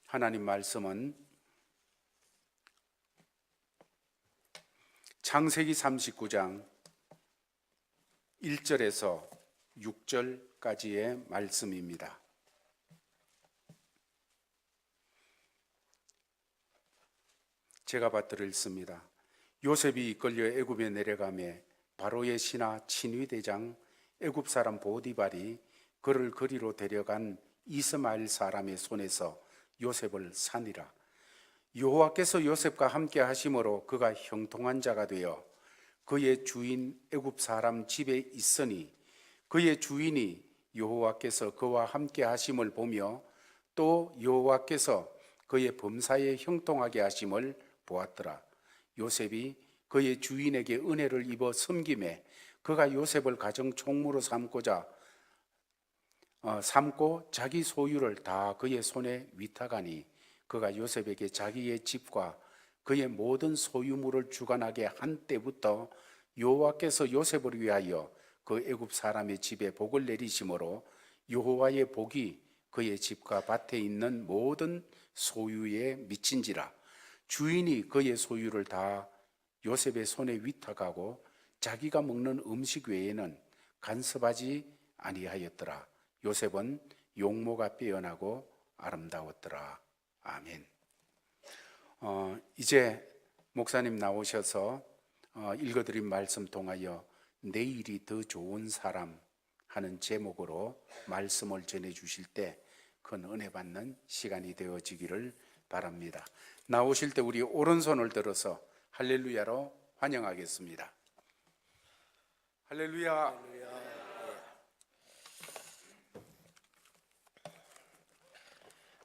하나님 말씀은 창세기 39장 1절에서 6절까지의 말씀입니다. 제가 받들어 읽습니다. 요셉이 이끌려 애굽에 내려가매 바로의 신하 친위대장 애굽 사람 보디발이 그를 거리로 데려간 이스마엘 사람의 손에서 요셉을 산이라. 여호와께서 요셉과 함께 하심으로 그가 형통한 자가 되어 그의 주인 애굽 사람 집에 있으니 그의 주인이 여호와께서 그와 함께 하심을 보며 또 여호와께서 그의 범사에 형통하게 하심을 보았더라. 요셉이 그의 주인에게 은혜를 입어 섬김에 그가 요셉을 가정 총무로 삼고 자기 소유를 다 그의 손에 위탁하니 그가 요셉에게 자기의 집과 그의 모든 소유물을 주관하게 한 때부터 여호와께서 요셉을 위하여 그 애굽 사람의 집에 복을 내리심으로 여호와의 복이 그의 집과 밭에 있는 모든 소유에 미친지라. 주인이 그의 소유를 다 요셉의 손에 위탁하고 자기가 먹는 음식 외에는 간섭하지 아니하였더라. 요셉은 용모가 빼어나고 아름다웠더라. 아멘. 이제 목사님 나오셔서 읽어드린 말씀 통하여 내일이 더 좋은 사람 하는 제목으로 말씀을 전해주실 때 큰 은혜 받는 시간이 되어지기를 바랍니다. 나오실 때 우리 오른손을 들어서 할렐루야로 환영하겠습니다. 할렐루야.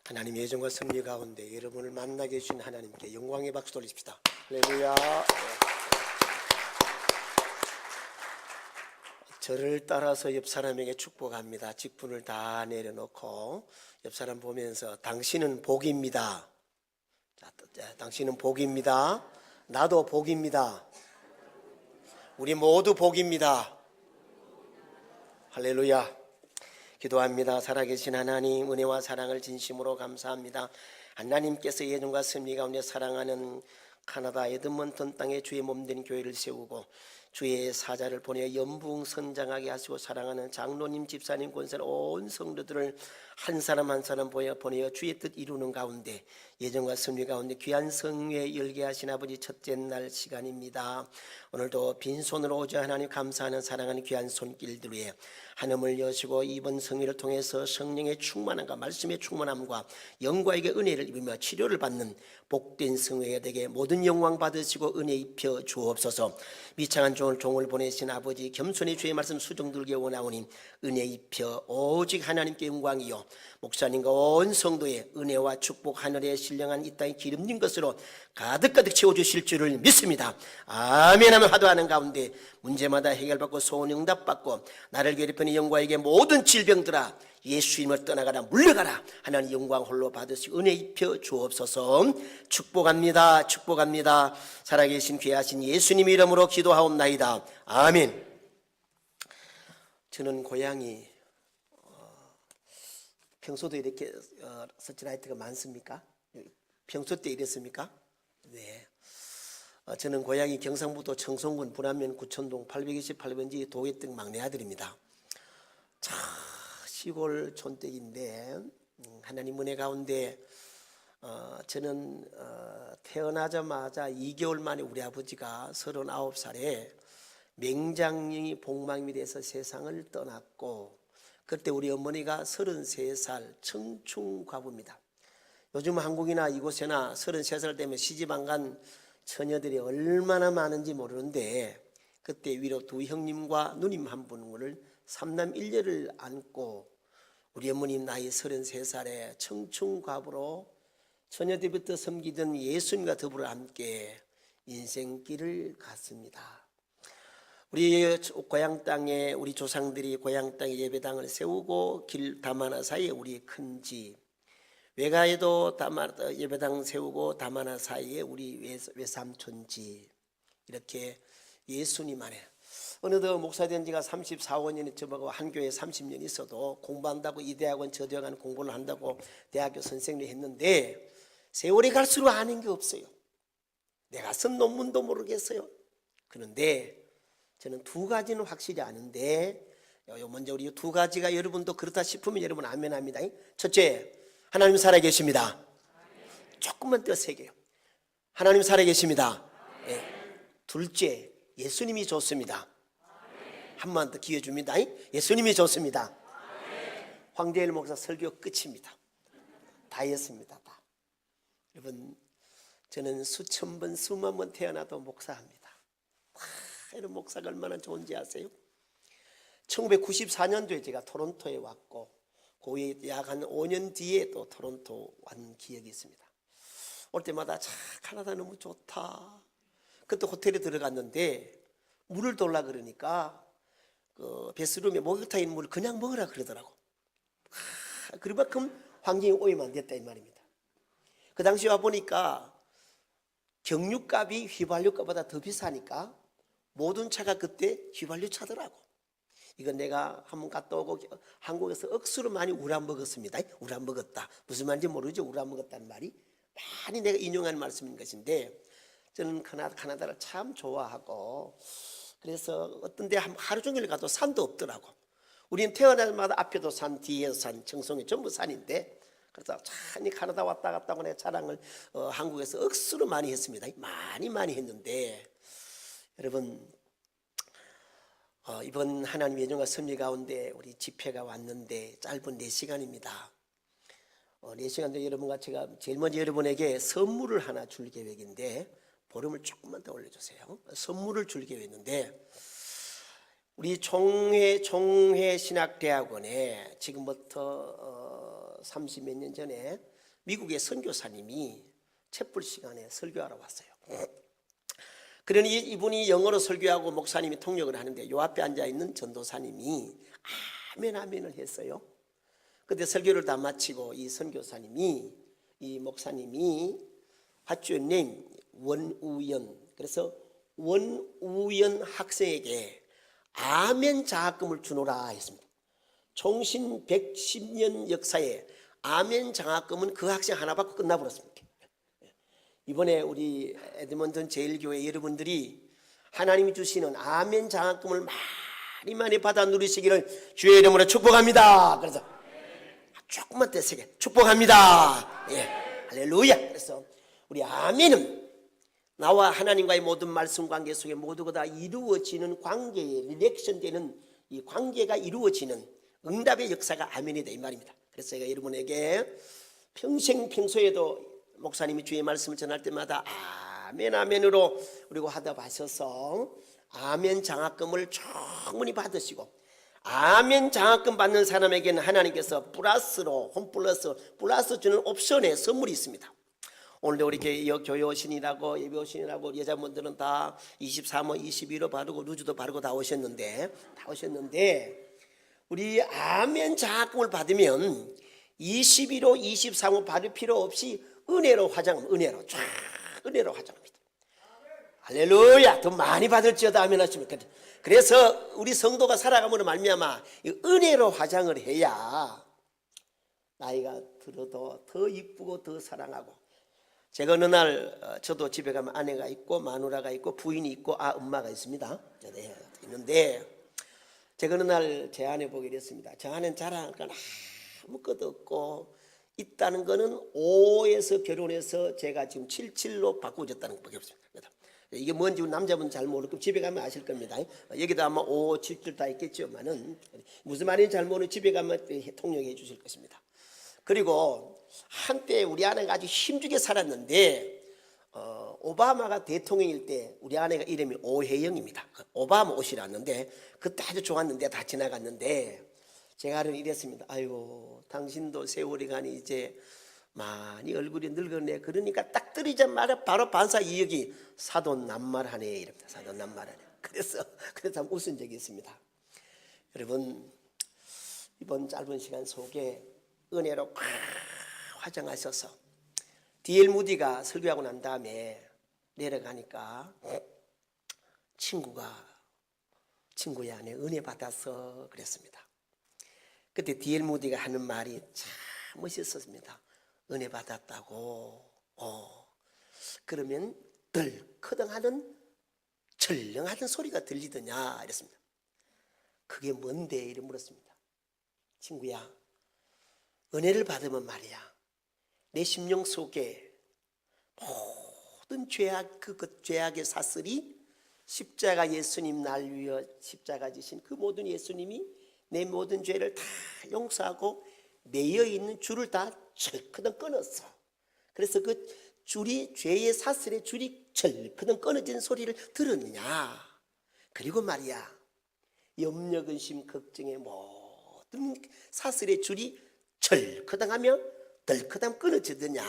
하나님의 예정과 섭리 가운데 여러분을 만나게 해주신 하나님께 영광의 박수 돌리십시다. 할렐루야. 저를 따라서 옆 사람에게 축복합니다. 직분을 다 내려놓고 옆 사람 보면서 당신은 복입니다. 자, 당신은 복입니다. 나도 복입니다. 우리 모두 복입니다. 할렐루야. 기도합니다. 살아계신 하나님, 은혜와 사랑을 진심으로 감사합니다. 하나님께서 예정과 섭리 가운데 사랑하는 카나다 에드먼턴 땅에 주의 몸된 교회를 세우고 주의 사자를 보내 연붕 성장하게 하시고 사랑하는 장로님, 집사님, 권사님, 온 성도들을 한 사람 한 사람 보내어 주의 뜻 이루는 가운데 예정과 섭리 가운데 귀한 성회 열게 하신 아버지 첫째 날 시간입니다. 오늘도 빈손으로 오자 하나님 감사하는 사랑하는 귀한 손길들 위에 하늘을 여시고 이번 성회를 통해서 성령의 충만함과 말씀의 충만함과 영과에게 은혜를 입으며 치료를 받는 복된 성회가 되게 모든 영광 받으시고 은혜 입혀 주옵소서. 미창한 종을 보내신 아버지 겸손히 주의 말씀 수종들게 원하오니 은혜 입혀 오직 하나님께 영광이요 목사님과 온 성도의 은혜와 축복 하늘에 신령한 이 땅에 기름진 것으로 가득가득 채워주실 줄을 믿습니다. 아멘 하면 화도하는 가운데 문제마다 해결받고 소원 응답받고 나를 괴롭히는 영과에게 모든 질병들아 예수님을 떠나가라 물러가라 하나님 영광 홀로 받으시고 은혜 입혀 주옵소서. 축복합니다. 축복합니다. 살아계신 귀하신 예수님 이름으로 기도하옵나이다. 아멘. 저는 고향이 평소도 이렇게 서치라이트가 많습니까? 평소 때 이랬습니까? 네. 저는 고향이 경상북도 청송군 분안면 구천동 828번지 도계댁 막내 아들입니다. 참 시골 촌댁인데 하나님 은혜 가운데 저는 태어나자마자 2개월 만에 우리 아버지가 39살에 맹장염이 복막이 돼서 세상을 떠났고 그때 우리 어머니가 33살 청춘과부입니다. 요즘 한국이나 이곳에나 33살 되면 시집 안 간 처녀들이 얼마나 많은지 모르는데 그때 위로 두 형님과 누님 한 분을 3남 1녀를 안고 우리 어머님 나이 33살에 청춘과부로 처녀 때부터 섬기던 예수님과 더불어 함께 인생길을 갔습니다. 우리 고향 땅에 우리 조상들이 고향 땅에 예배당을 세우고 길 다마나 사이에 우리 큰 집, 외가에도 예배당 세우고 다마나 사이에 우리 외삼촌 집, 이렇게 예수님 안에 어느덧 목사 된 지가 34~5년이 저하고 한 교회에 30년 있어도 공부한다고 이 대학원 저 대학원 공부를 한다고 대학교 선생님 했는데 세월이 갈수록 아는 게 없어요. 내가 쓴 논문도 모르겠어요. 그런데 저는 두 가지는 확실히 아는데, 먼저 우리 두 가지가 여러분도 그렇다 싶으면 여러분 아멘 합니다. 첫째, 하나님 살아계십니다. 조금만 더 세게요. 하나님 살아계십니다. 네. 둘째, 예수님이 좋습니다. 한 번 더 기회 줍니다. 예수님이 좋습니다. 황대일 목사 설교 끝입니다. 다 했습니다. 다. 여러분, 저는 수천 번 수만 번 태어나도 목사합니다. 이런 목사가 얼마나 좋은지 아세요? 1994년도에 제가 토론토에 왔고 그 약 한 5년 뒤에 또 토론토 온 기억이 있습니다. 올 때마다 참 캐나다 너무 좋다. 그때 호텔에 들어갔는데 물을 돌라 그러니까 그 베스룸에 목욕탕에 있는 물을 그냥 먹으라 그러더라고. 그만큼 환경이 오염 안 됐다 이 말입니다. 그 당시 와 보니까 경유값이 휘발유값보다 더 비싸니까 모든 차가 그때 휘발유 차더라고. 이건 내가 한번 갔다 오고 한국에서 억수로 많이 우란 먹었습니다. 우란 먹었다. 무슨 말인지 모르죠. 우란 먹었다는 말이 많이 내가 인용한 말씀인 것인데, 저는 카나다를 참 좋아하고, 그래서 어떤 데 하루 종일 가도 산도 없더라고. 우리는 태어나자마자 앞에도 산, 뒤에도 산, 청송이 전부 산인데, 그래서 참 카나다 왔다 갔다 하고 내가 자랑을 한국에서 억수로 많이 했습니다. 많이 했는데, 여러분, 이번 하나님 예정과 섭리 가운데 우리 집회가 왔는데 짧은 4시간입니다. 4시간도 여러분과 제가 제일 먼저 여러분에게 선물을 하나 줄 계획인데, 보름을 조금만 더 올려주세요. 선물을 줄 계획인데, 우리 종회 신학대학원에 지금부터 30몇 년 전에 미국의 선교사님이 촛불 시간에 설교하러 왔어요. 그러니 이분이 영어로 설교하고 목사님이 통역을 하는데 요 앞에 앉아있는 전도사님이 아멘 아멘을 했어요. 그때 설교를 다 마치고 이 선교사님이, 이 목사님이 What's your name? 원우연. 그래서 원우연 학생에게 아멘 장학금을 주노라 했습니다. 총신 110년 역사에 아멘 장학금은 그 학생 하나 받고 끝나버렸습니다. 이번에 우리 에드먼턴 제일교회 여러분들이 하나님이 주시는 아멘 장학금을 많이 받아 누리시기를 주의 이름으로 축복합니다. 그래서 조금만 더 세게 축복합니다. 예, 할렐루야. 그래서 우리 아멘은 나와 하나님과의 모든 말씀 관계 속에 모두가 다 이루어지는 관계에 리렉션 되는 이 관계가 이루어지는 응답의 역사가 아멘이다 이 말입니다. 그래서 제가 여러분에게 평소에도 목사님이 주의 말씀을 전할 때마다 아멘 아멘으로 우리가 하셔서 아멘 장학금을 충분히 받으시고, 아멘 장학금 받는 사람에게는 하나님께서 플러스로 플러스 주는 옵션에 선물이 있습니다. 오늘도 우리 교회 오신이라고 예배 오신이라고 여자분들은 다 23호 22호 바르고 루즈도 바르고 다 오셨는데 우리 아멘 장학금을 받으면 21호 23호 받을 필요 없이 은혜로 화장합니다. 은혜로 화장합니다. 할렐루야. 더 많이 받을지어다 아멘 하십니까? 그래서 우리 성도가 살아감으로 말미암아 은혜로 화장을 해야 나이가 들어도 더 이쁘고 더 사랑하고. 제가 어느 날 저도 집에 가면 아내가 있고 마누라가 있고 부인이 있고 엄마가 있습니다. 네, 있는데 제가 어느 날 제 아내 보게 됐습니다. 저 아내는 자랑할 건 아무것도 없고 있다는 거는 5에서 결혼해서 제가 지금 77로 바꾸어졌다는 것밖에 없습니다. 이게 뭔지 남자분 잘 모르고 집에 가면 아실 겁니다. 여기도 아마 5, 77 다 있겠지만은 무슨 말인지 잘 모르는 집에 가면 통역해 주실 것입니다. 그리고 한때 우리 아내가 아주 힘주게 살았는데 오바마가 대통령일 때 우리 아내가 이름이 오혜영입니다. 오바마 옷이랐는데 그때 아주 좋았는데 다 지나갔는데 제가 하루는 이랬습니다. 아이고 당신도 세월이 가니 이제 많이 얼굴이 늙었네. 그러니까 딱 들이자마자 바로 반사 이역이 사돈남말하네 이럽니다. 사돈남말하네. 그래서 웃은 적이 있습니다. 여러분 이번 짧은 시간 속에 은혜로 화장하셔서 D.L. 무디가 설교하고 난 다음에 내려가니까 친구가 친구야, 내 은혜 받아서 그랬습니다. 그때 D.L. 무디가 하는 말이 참 멋있었습니다. 은혜 받았다고 그러면 덜커덩하는 철렁하던 소리가 들리더냐 이랬습니다. 그게 뭔데? 이래 물었습니다. 친구야, 은혜를 받으면 말이야, 내 심령 속에 모든 죄악, 그 죄악의 사슬이 십자가 예수님 날 위해 십자가 지신 그 모든 예수님이 내 모든 죄를 다 용서하고 매여 있는 줄을 다 철커덩 끊었어. 그래서 그 줄이, 죄의 사슬의 줄이 철커덩 끊어진 소리를 들었느냐. 그리고 말이야, 염려, 근심, 걱정의 모든 사슬의 줄이 철커덩하며 덜커덩 끊어지더냐.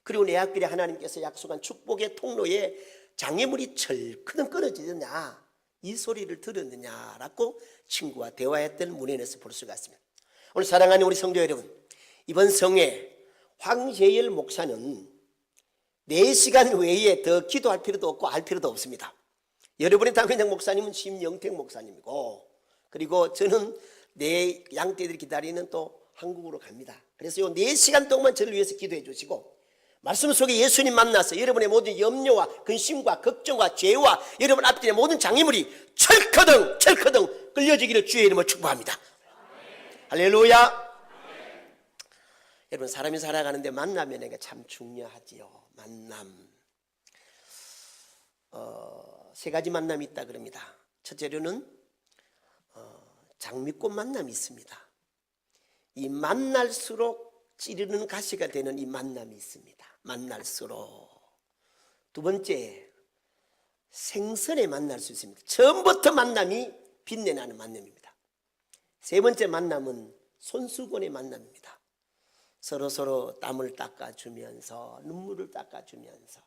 그리고 내 앞길에 하나님께서 약속한 축복의 통로에 장애물이 철커덩 끊어지느냐, 이 소리를 들었느냐라고 친구와 대화했던 문헌에서 볼 수가 있습니다. 오늘 사랑하는 우리 성도 여러분, 이번 성회 황재열 목사는 4시간 외에 더 기도할 필요도 없고 알 필요도 없습니다. 여러분의 당회장 목사님은 심영택 목사님이고, 그리고 저는 내 양떼들이 기다리는 또 한국으로 갑니다. 그래서 요 4시간 동안 저를 위해서 기도해 주시고, 말씀 속에 예수님 만나서 여러분의 모든 염려와 근심과 걱정과 죄와 여러분 앞길의 모든 장애물이 철커덩 끌려지기를 주의 이름으로 축복합니다. 할렐루야. 여러분, 사람이 살아가는데 만나면 참 중요하지요. 만남. 3가지 만남이 있다 그럽니다. 첫째로는 장미꽃 만남이 있습니다. 이 만날수록 찌르는 가시가 되는 이 만남이 있습니다. 만날수록. 두 번째, 생선에 만날 수 있습니다. 처음부터 만남이 빛내나는 만남입니다. 세 번째 만남은 손수건의 만남입니다. 서로 땀을 닦아주면서, 눈물을 닦아주면서.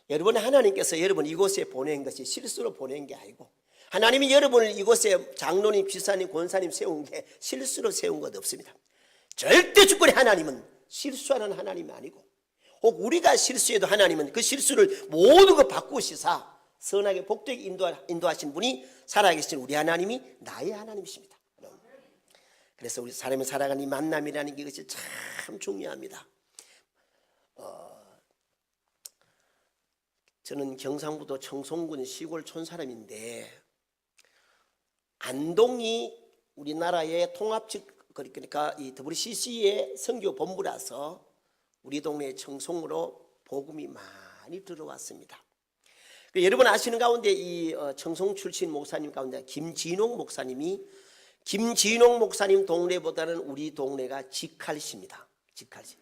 여러분, 하나님께서 여러분 이곳에 보낸 것이 실수로 보낸 게 아니고, 하나님이 여러분을 이곳에 장로님, 집사님, 권사님 세운 게 실수로 세운 것 없습니다. 절대 주권의 하나님은 실수하는 하나님이 아니고, 혹 우리가 실수해도 하나님은 그 실수를 모든 거 바꾸시사 선하게 복되게 인도하신 분이 살아계신 우리 하나님이 나의 하나님이십니다. 그래서 우리 사람이 살아가는 이 만남이라는 게 이것이 참 중요합니다. 저는 경상북도 청송군 시골촌 사람인데, 안동이 우리나라의 통합직, 그러니까 이 WCC의 선교 본부라서 우리 동네 청송으로 복음이 많이 들어왔습니다. 여러분 아시는 가운데 이 청송 출신 목사님 가운데 김진홍 목사님 동네보다는 우리 동네가 직할시입니다. 직할시.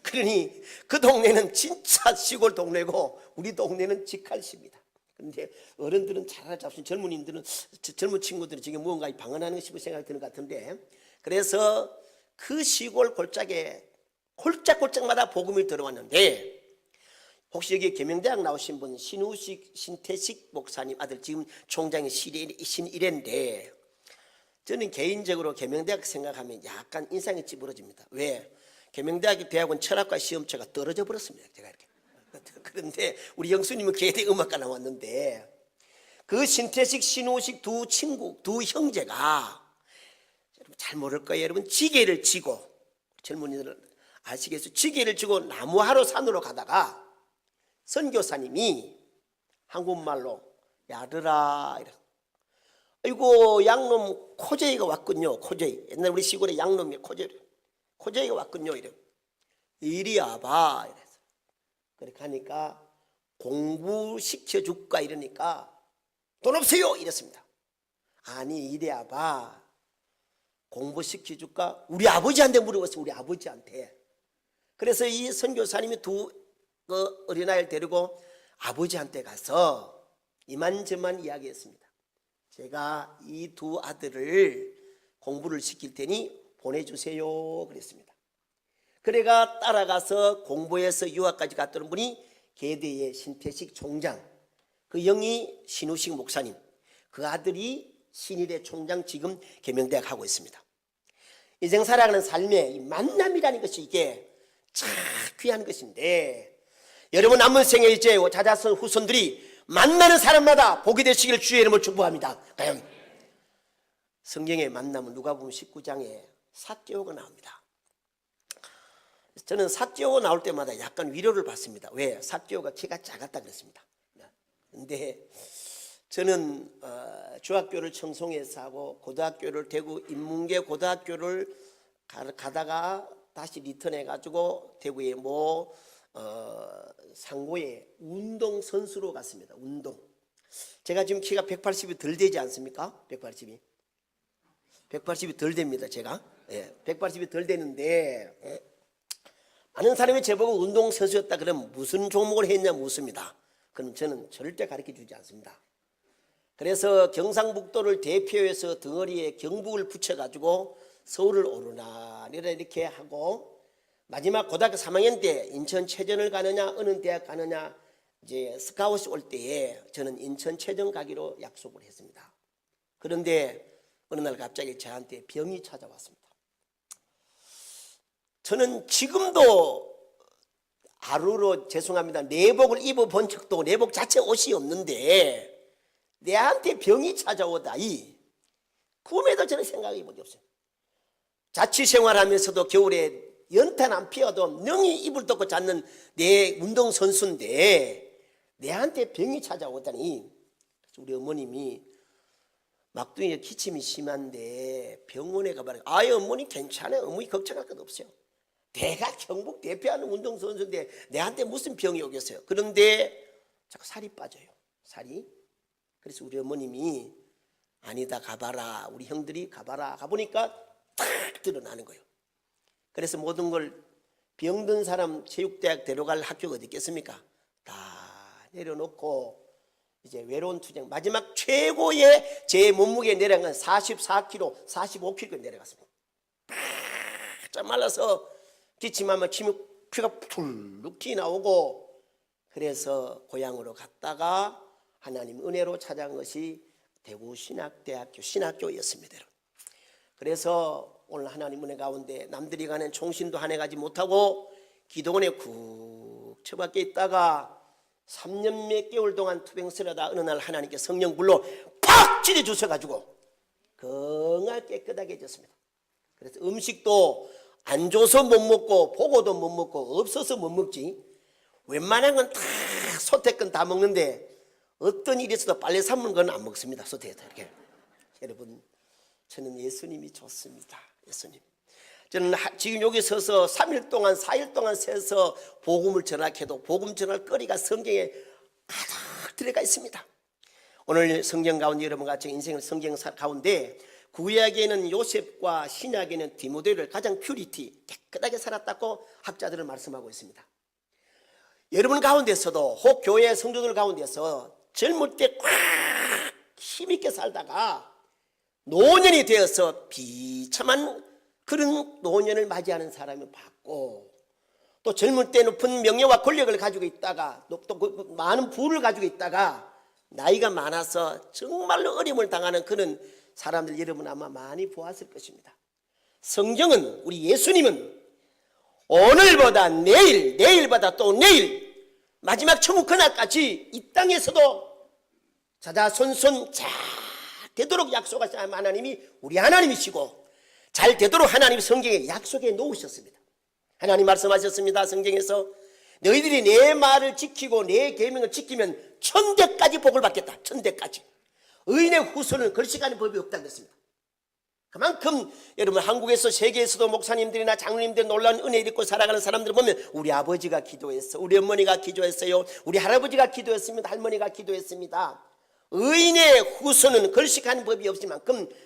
그러니 그 동네는 진짜 시골 동네고 우리 동네는 직할시입니다. 그런데 어른들은 잘 알아잡수는 젊은 친구들은 지금 무언가 방언하는 것이 생각이 드는 것 같은데, 그래서 그 시골 골짜기에 홀짝골짝마다 복음이 들어왔는데, 혹시 여기 계명대학 나오신 분 신태식 목사님 아들, 지금 총장이 신일회인데, 저는 개인적으로 계명대학 생각하면 약간 인상이 찌푸러집니다. 왜? 계명대학의 대학원 철학과 시험체가 떨어져 버렸습니다. 제가 이렇게. 그런데 우리 영수님은 계대 음악과 나왔는데, 그 신태식, 신우식 두 형제가, 여러분 잘 모를 거예요. 여러분, 지게를 지고, 젊은이들은 아시겠어요? 지게를 지고 나무하러 산으로 가다가 선교사님이 한국말로 야르라 이래. 아이고, 양놈 코제이가 왔군요. 코제이. 옛날 우리 시골에 양놈이 코제이가 왔군요. 이래. 이리 와봐. 이래서. 그렇게 하니까 공부시켜줄까 이러니까 돈 없어요. 이랬습니다. 아니, 이리 와봐. 공부시켜줄까? 우리 아버지한테 물어봤어요. 우리 아버지한테. 그래서 이 선교사님이 두 어린아이를 데리고 아버지한테 가서 이만저만 이야기했습니다. 제가 이 두 아들을 공부를 시킬 테니 보내주세요 그랬습니다. 그래가 따라가서 공부해서 유학까지 갔던 분이 계대의 신태식 총장, 그 영이 신우식 목사님, 그 아들이 신일의 총장, 지금 계명대학 하고 있습니다. 인생 살아가는 삶의 이 만남이라는 것이 이게 참 귀한 것인데, 여러분 남은 생에 이제 자자손 후손들이 만나는 사람마다 복이 되시길 주의 이름으로 축복합니다. 성경에 만나면 누가복음 19장에 삭개오가 나옵니다. 저는 삭개오 나올 때마다 약간 위로를 받습니다. 왜? 삭개오가 키가 작았다 그랬습니다. 근데 저는 중학교를 청송에서 하고 고등학교를 대구 인문계 고등학교를 가다가 다시 리턴해 가지고 대구의 상고에 운동선수로 갔습니다. 운동. 제가 지금 키가 180이 덜 되지 않습니까? 180이 덜 됩니다. 제가 180이 덜 되는데 많은 사람이 저보고 운동선수였다 그러면 무슨 종목을 했냐 묻습니다. 그럼 저는 절대 가르쳐 주지 않습니다. 그래서 경상북도를 대표해서 덩어리에 경북을 붙여가지고 서울을 오르나리라 이렇게 하고 마지막 고등학교 3학년 때 인천체전을 가느냐 어느 대학 가느냐 이제 스카웃이 올 때에 저는 인천체전 가기로 약속을 했습니다. 그런데 어느 날 갑자기 저한테 병이 찾아왔습니다. 저는 지금도 하루로 죄송합니다. 내복을 입어본 적도 내복 자체 옷이 없는데 내한테 병이 찾아오다 이 꿈에도 저는 생각해 본 게 없어요. 자취생활하면서도 겨울에 연탄 안 피워도 능히 이불 덮고 잤는 내 운동선수인데 내한테 병이 찾아오다니 우리 어머님이 막둥이에 기침이 심한데 병원에 가봐라. 아유 어머니 괜찮아요. 어머니 걱정할 것 없어요. 내가 경북 대표하는 운동선수인데 내한테 무슨 병이 오겠어요. 그런데 자꾸 살이 빠져요. 살이. 그래서 우리 어머님이 아니다 가봐라. 우리 형들이 가봐라. 가보니까 탁 드러나는 거예요. 그래서 모든 걸 병든 사람 체육대학 데려갈 학교가 어디 있겠습니까? 다 내려놓고 이제 외로운 투쟁 마지막 최고의 제 몸무게 내려간 건 44kg, 45kg 내려갔습니다. 쫙 말라서 기침하면 피가 툴룩 튀어나오고 그래서 고향으로 갔다가 하나님 은혜로 찾아간 것이 대구신학대학교 신학교였습니다. 그래서 오늘 하나님 은혜 가운데 남들이 가는 총신도 한 해 가지 못하고 기도원에 쿡 처박혀 있다가 3년 몇 개월 동안 투병스러다 어느 날 하나님께 성령 불로 팍 찌려 주셔가지고 건강 깨끗하게 해졌습니다. 그래서 음식도 안 줘서 못 먹고 보고도 못 먹고 없어서 못 먹지 웬만한 건 다 소태건 다 먹는데 어떤 일이 있어도 빨래 삶는 건 안 먹습니다. 소태에다 이렇게. 여러분 저는 예수님이 좋습니다. 예수님. 저는 지금 여기 서서 3일 동안 4일 동안 새서 복음을 전학해도 복음 전할 거리가 성경에 가득 들어가 있습니다. 오늘 성경 가운데 여러분과 제 인생의 성경 가운데 구약에는 요셉과 신약에는 디모데를 가장 퓨리티 깨끗하게 살았다고 학자들은 말씀하고 있습니다. 여러분 가운데서도 혹 교회 성도들 가운데서 젊을 때 꽉 힘있게 살다가 노년이 되어서 비참한 그런 노년을 맞이하는 사람을 봤고 또 젊을 때 높은 명예와 권력을 가지고 있다가 또 많은 부를 가지고 있다가 나이가 많아서 정말로 어려움을 당하는 그런 사람들 여러분 아마 많이 보았을 것입니다. 성경은 우리 예수님은 오늘보다 내일 내일보다 또 내일 마지막 천국 그날까지 이 땅에서도 자자손손 잘 되도록 약속하신 하나님이 우리 하나님이시고 잘 되도록 하나님 성경에 약속해 놓으셨습니다. 하나님 말씀하셨습니다. 성경에서 너희들이 내 말을 지키고 내 계명을 지키면 천대까지 복을 받겠다. 천대까지. 의인의 후손은 걸식하는 법이 없다는 것입니다. 그만큼 여러분 한국에서 세계에서도 목사님들이나 장로님들 놀라운 은혜를 입고 살아가는 사람들을 보면 우리 아버지가 기도했어, 우리 어머니가 기도했어요, 우리 할아버지가 기도했습니다, 할머니가 기도했습니다. 의인의 후손은 걸식하는 법이 없지만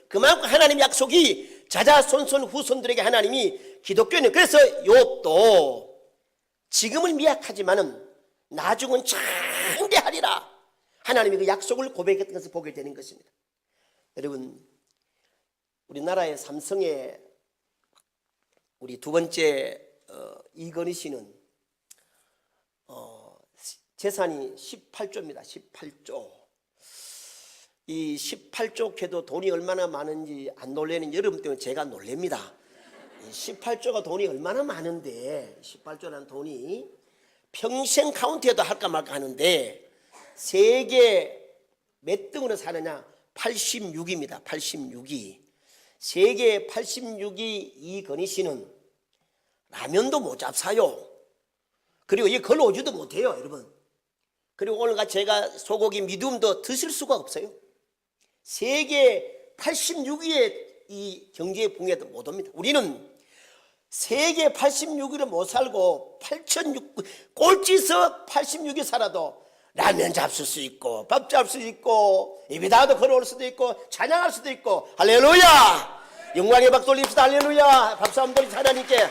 그만큼 하나님 약속이 자자손손 후손들에게 하나님이 기독교는 그래서 욥도 지금은 미약하지만은 나중은 장대하리라 하나님이 그 약속을 고백했던 것을 보게 되는 것입니다. 여러분 우리나라의 삼성의 우리 두 번째 이건희 씨는 재산이 18조입니다. 18조. 이 18조 캐도 돈이 얼마나 많은지 안 놀래는 여러분 때문에 제가 놀랍니다. 18조가 돈이 얼마나 많은데 18조라는 돈이 평생 카운트해도 할까 말까 하는데 세계 몇 등으로 사느냐? 86위입니다. 86위. 세계 86위 이건희 씨는 라면도 못 잡사요. 그리고 이 걸어오지도 못해요, 여러분. 그리고 오늘같이 제가 소고기 미디움도 드실 수가 없어요. 세계 86위의 이 경제의 붕에도 못 옵니다. 우리는 세계 86위를 못 살고 8,600 꼴찌서 86위 살아도 라면 잡술 수 있고 밥 잡술 수 있고 예배당도 걸어올 수도 있고 찬양할 수도 있고 할렐루야! 영광의 박 돌립시다. 할렐루야! 박수 한번 드립시다. 하나님께.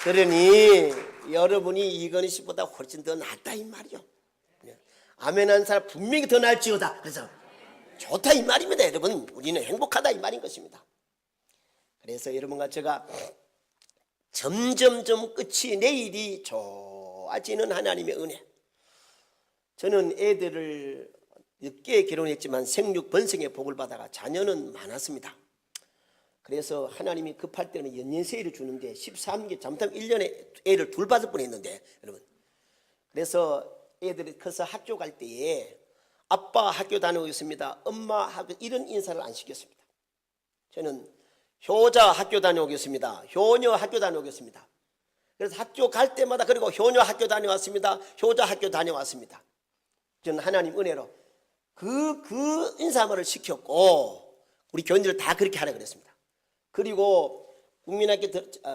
그러니 여러분이 이건희 씨보다 훨씬 더 낫다 이 말이요. 아멘한 사람 분명히 더 나을지어다. 그래서 좋다 이 말입니다. 여러분, 우리는 행복하다 이 말인 것입니다. 그래서 여러분과 제가 점점점 끝이 내일이 좋아지는 하나님의 은혜. 저는 애들을 늦게 결혼했지만 생육 번성의 복을 받아가 자녀는 많았습니다. 그래서 하나님이 급할 때는 연년세일을 주는데 13개 잠깐 1년에 애를 둘 받을 뻔했는데 여러분, 그래서 애들이 커서 학교 갈 때에 아빠 학교 다녀오겠습니다, 엄마 학교, 이런 인사를 안 시켰습니다. 저는 효자 학교 다녀오겠습니다, 효녀 학교 다녀오겠습니다. 그래서 학교 갈 때마다, 그리고 효녀 학교 다녀왔습니다, 효자 학교 다녀왔습니다. 저는 하나님 은혜로 그 인사말을 시켰고 우리 교인들 다 그렇게 하라 그랬습니다. 그리고 국민학교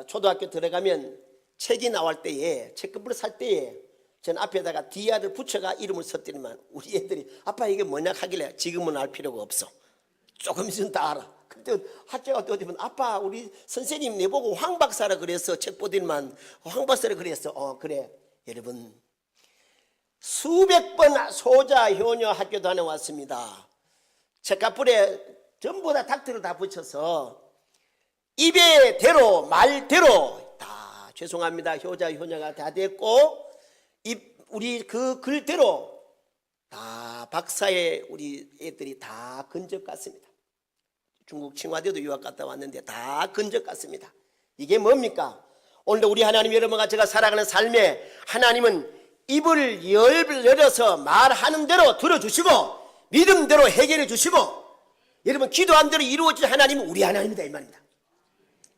초등학교 들어가면 책이 나올 때에 책급을 살 때에 전 앞에다가 디아를 붙여가 이름을 썼더니만 우리 애들이 아빠 이게 뭐냐 하길래 지금은 알 필요가 없어, 조금 있으면 다 알아. 그때 학교가 어디 보면 아빠 우리 선생님 내보고 황 박사라 그래서 책 보더니만 황 박사라 그랬어. 그래. 여러분, 수백 번 소자 효녀 학교 다녀왔습니다. 책가불에 전부 다 닥터를 다 붙여서 입에 대로 말대로 다 죄송합니다 효자 효녀가 다 됐고, 우리 그 글대로 다 박사의 우리 애들이 다 근접 갔습니다. 중국 칭화대도 유학 갔다 왔는데 다 근접 갔습니다. 이게 뭡니까? 오늘도 우리 하나님 여러분과 제가 살아가는 삶에 하나님은 입을 열어서 말하는 대로 들어주시고 믿음대로 해결해 주시고 여러분 기도한 대로 이루어질 하나님은 우리 하나님이다 이 말입니다.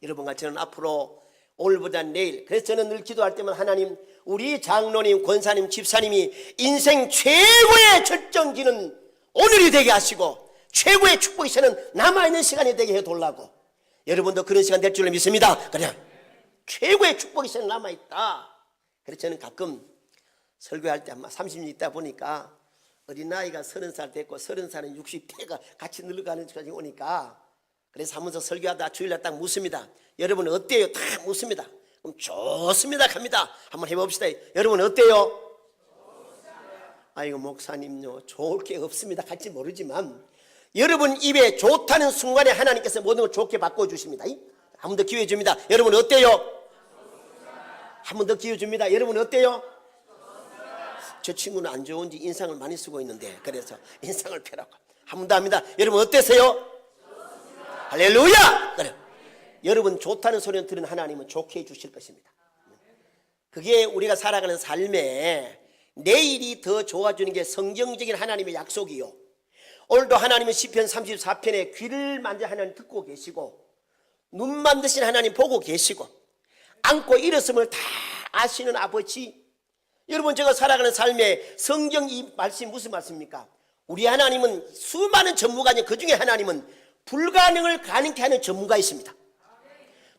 여러분과 저는 앞으로 오늘보다 내일, 그래서 저는 늘 기도할 때만 하나님, 우리 장로님, 권사님, 집사님이 인생 최고의 절정기는 오늘이 되게 하시고 최고의 축복이 저는 남아있는 시간이 되게 해달라고. 여러분도 그런 시간 될 줄로 믿습니다. 그냥 최고의 축복이 저는 남아있다. 그래서 저는 가끔 설교할 때 아마 30년 있다 보니까 어린아이가 30살 됐고 30살은 60대가 같이 늙어가는 시간이 오니까 그래서 하면서 설교하다 주일날 딱 묻습니다. 여러분 어때요? 다 묻습니다. 그럼 좋습니다 합니다. 한번 해봅시다. 여러분 어때요? 아이고 목사님요 좋을 게 없습니다 할지 모르지만 여러분 입에 좋다는 순간에 하나님께서 모든 걸 좋게 바꿔주십니다. 한 번 더 기회 줍니다. 여러분 어때요? 한 번 더 기회 줍니다. 여러분 어때요? 저 친구는 안 좋은지 인상을 많이 쓰고 있는데 그래서 인상을 펴라고 한 번 더 합니다. 여러분 어때세요? 할렐루야! 그래. 여러분 좋다는 소리를 들은 하나님은 좋게 해주실 것입니다. 그게 우리가 살아가는 삶에 내일이 더 좋아지는 게 성경적인 하나님의 약속이요. 오늘도 하나님은 시편 34편에 귀를 만져 하나님 듣고 계시고 눈 만드신 하나님 보고 계시고 안고 일었음을 다 아시는 아버지. 여러분 제가 살아가는 삶에 성경 이 말씀이 무슨 말씀입니까? 우리 하나님은 수많은 전문가님 그 중에 하나님은 불가능을 가능케 하는 전문가이십니다.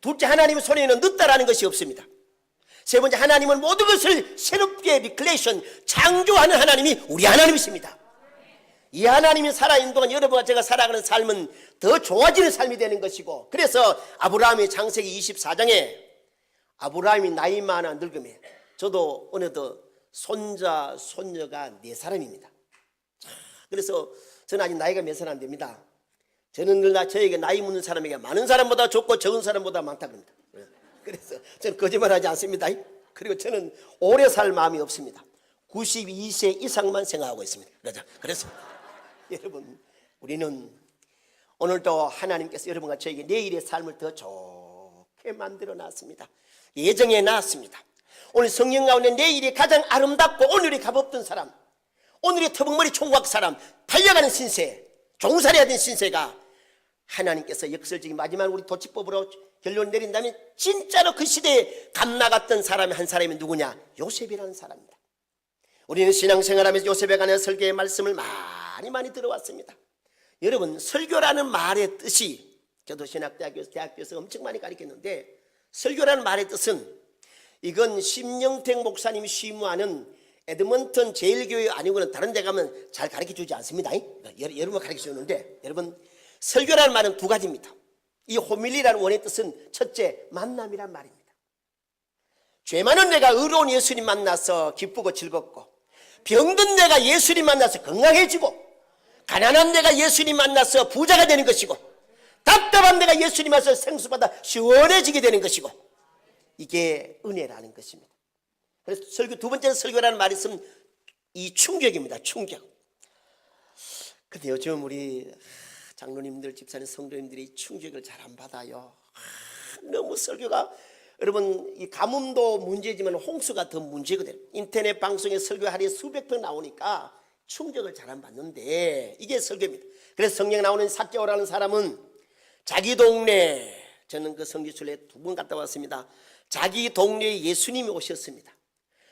둘째 하나님의 손에는 늦다라는 것이 없습니다. 세 번째 하나님은 모든 것을 새롭게 리클레이션 창조하는 하나님이 우리 하나님이십니다. 이 하나님이 살아있는 동안 여러분과 제가 살아가는 삶은 더 좋아지는 삶이 되는 것이고 그래서 아브라함의 창세기 24장에 아브라함이 나이 많아 늙음에 저도 어느덧 손자 손녀가 4사람입니다. 그래서 저는 아직 나이가 몇 살 안 됩니다. 저는 늘 저에게 나이 묻는 사람에게 많은 사람보다 적고 적은 사람보다 많다 그럽니다. 그래서 저는 거짓말하지 않습니다. 그리고 저는 오래 살 마음이 없습니다. 92세 이상만 생각하고 있습니다. 그래서 여러분 우리는 오늘도 하나님께서 여러분과 저에게 내일의 삶을 더 좋게 만들어 놨습니다. 예정해 놨습니다. 오늘 성령 가운데 내일이 가장 아름답고 오늘이 값없던 사람, 오늘이 터벅머리 총각 사람, 팔려가는 신세, 종살이야 된 신세가 하나님께서 역설적인 마지막 우리 도치법으로 결론 내린다면 진짜로 그 시대에 감나갔던 사람이 한 사람이 누구냐? 요셉이라는 사람입니다. 우리는 신앙생활하면서 요셉에 관한 설교의 말씀을 많이 들어왔습니다. 여러분, 설교라는 말의 뜻이, 저도 대학교에서 엄청 많이 가르쳤는데, 설교라는 말의 뜻은 이건 심영택 목사님이 쉬무하는 에드먼턴 제일교회 아니고는 다른 데 가면 잘 가르쳐주지 않습니다. 여러분 가르쳐주는데, 여러분, 설교라는 말은 두 가지입니다. 이 호밀리라는 원의 뜻은 첫째, 만남이란 말입니다. 죄 많은 내가 의로운 예수님 만나서 기쁘고 즐겁고, 병든 내가 예수님 만나서 건강해지고, 가난한 내가 예수님 만나서 부자가 되는 것이고, 답답한 내가 예수님 만나서 생수받아 시원해지게 되는 것이고, 이게 은혜라는 것입니다. 그래서 설교 두 번째는 설교라는 말이 있으면 이 충격입니다. 충격. 근데 요즘 우리 장로님들, 집사님, 성도님들이 충격을 잘 안 받아요. 너무 설교가, 여러분, 이 가뭄도 문제지만 홍수가 더 문제거든요. 인터넷 방송에 설교 하루에 수백 편 나오니까 충격을 잘 안 받는데, 이게 설교입니다. 그래서 성경 나오는 삭개오라는 사람은 자기 동네, 저는 그 성지순례 2번 갔다 왔습니다. 자기 동네에 예수님이 오셨습니다.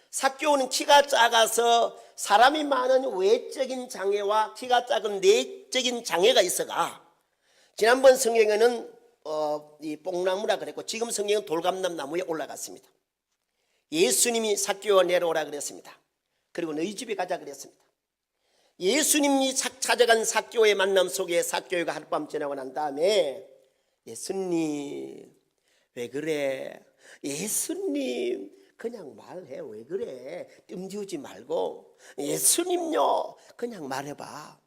삭개오는 키가 작아서 사람이 많은 외적인 장애와 키가 작은 내적인 장애가 있어가, 지난번 성경에는 이 뽕나무라 그랬고, 지금 성경은 돌감람 나무에 올라갔습니다. 예수님이 삭개오와 내려오라 그랬습니다. 그리고 너희 집에 가자 그랬습니다. 예수님이 찾아간 삭개오의 만남 속에 삭개오가 하룻밤 지나고 난 다음에, 예수님 왜 그래? 예수님 그냥 말해. 왜 그래? 뜸지우지 말고. 예수님요, 그냥 말해봐.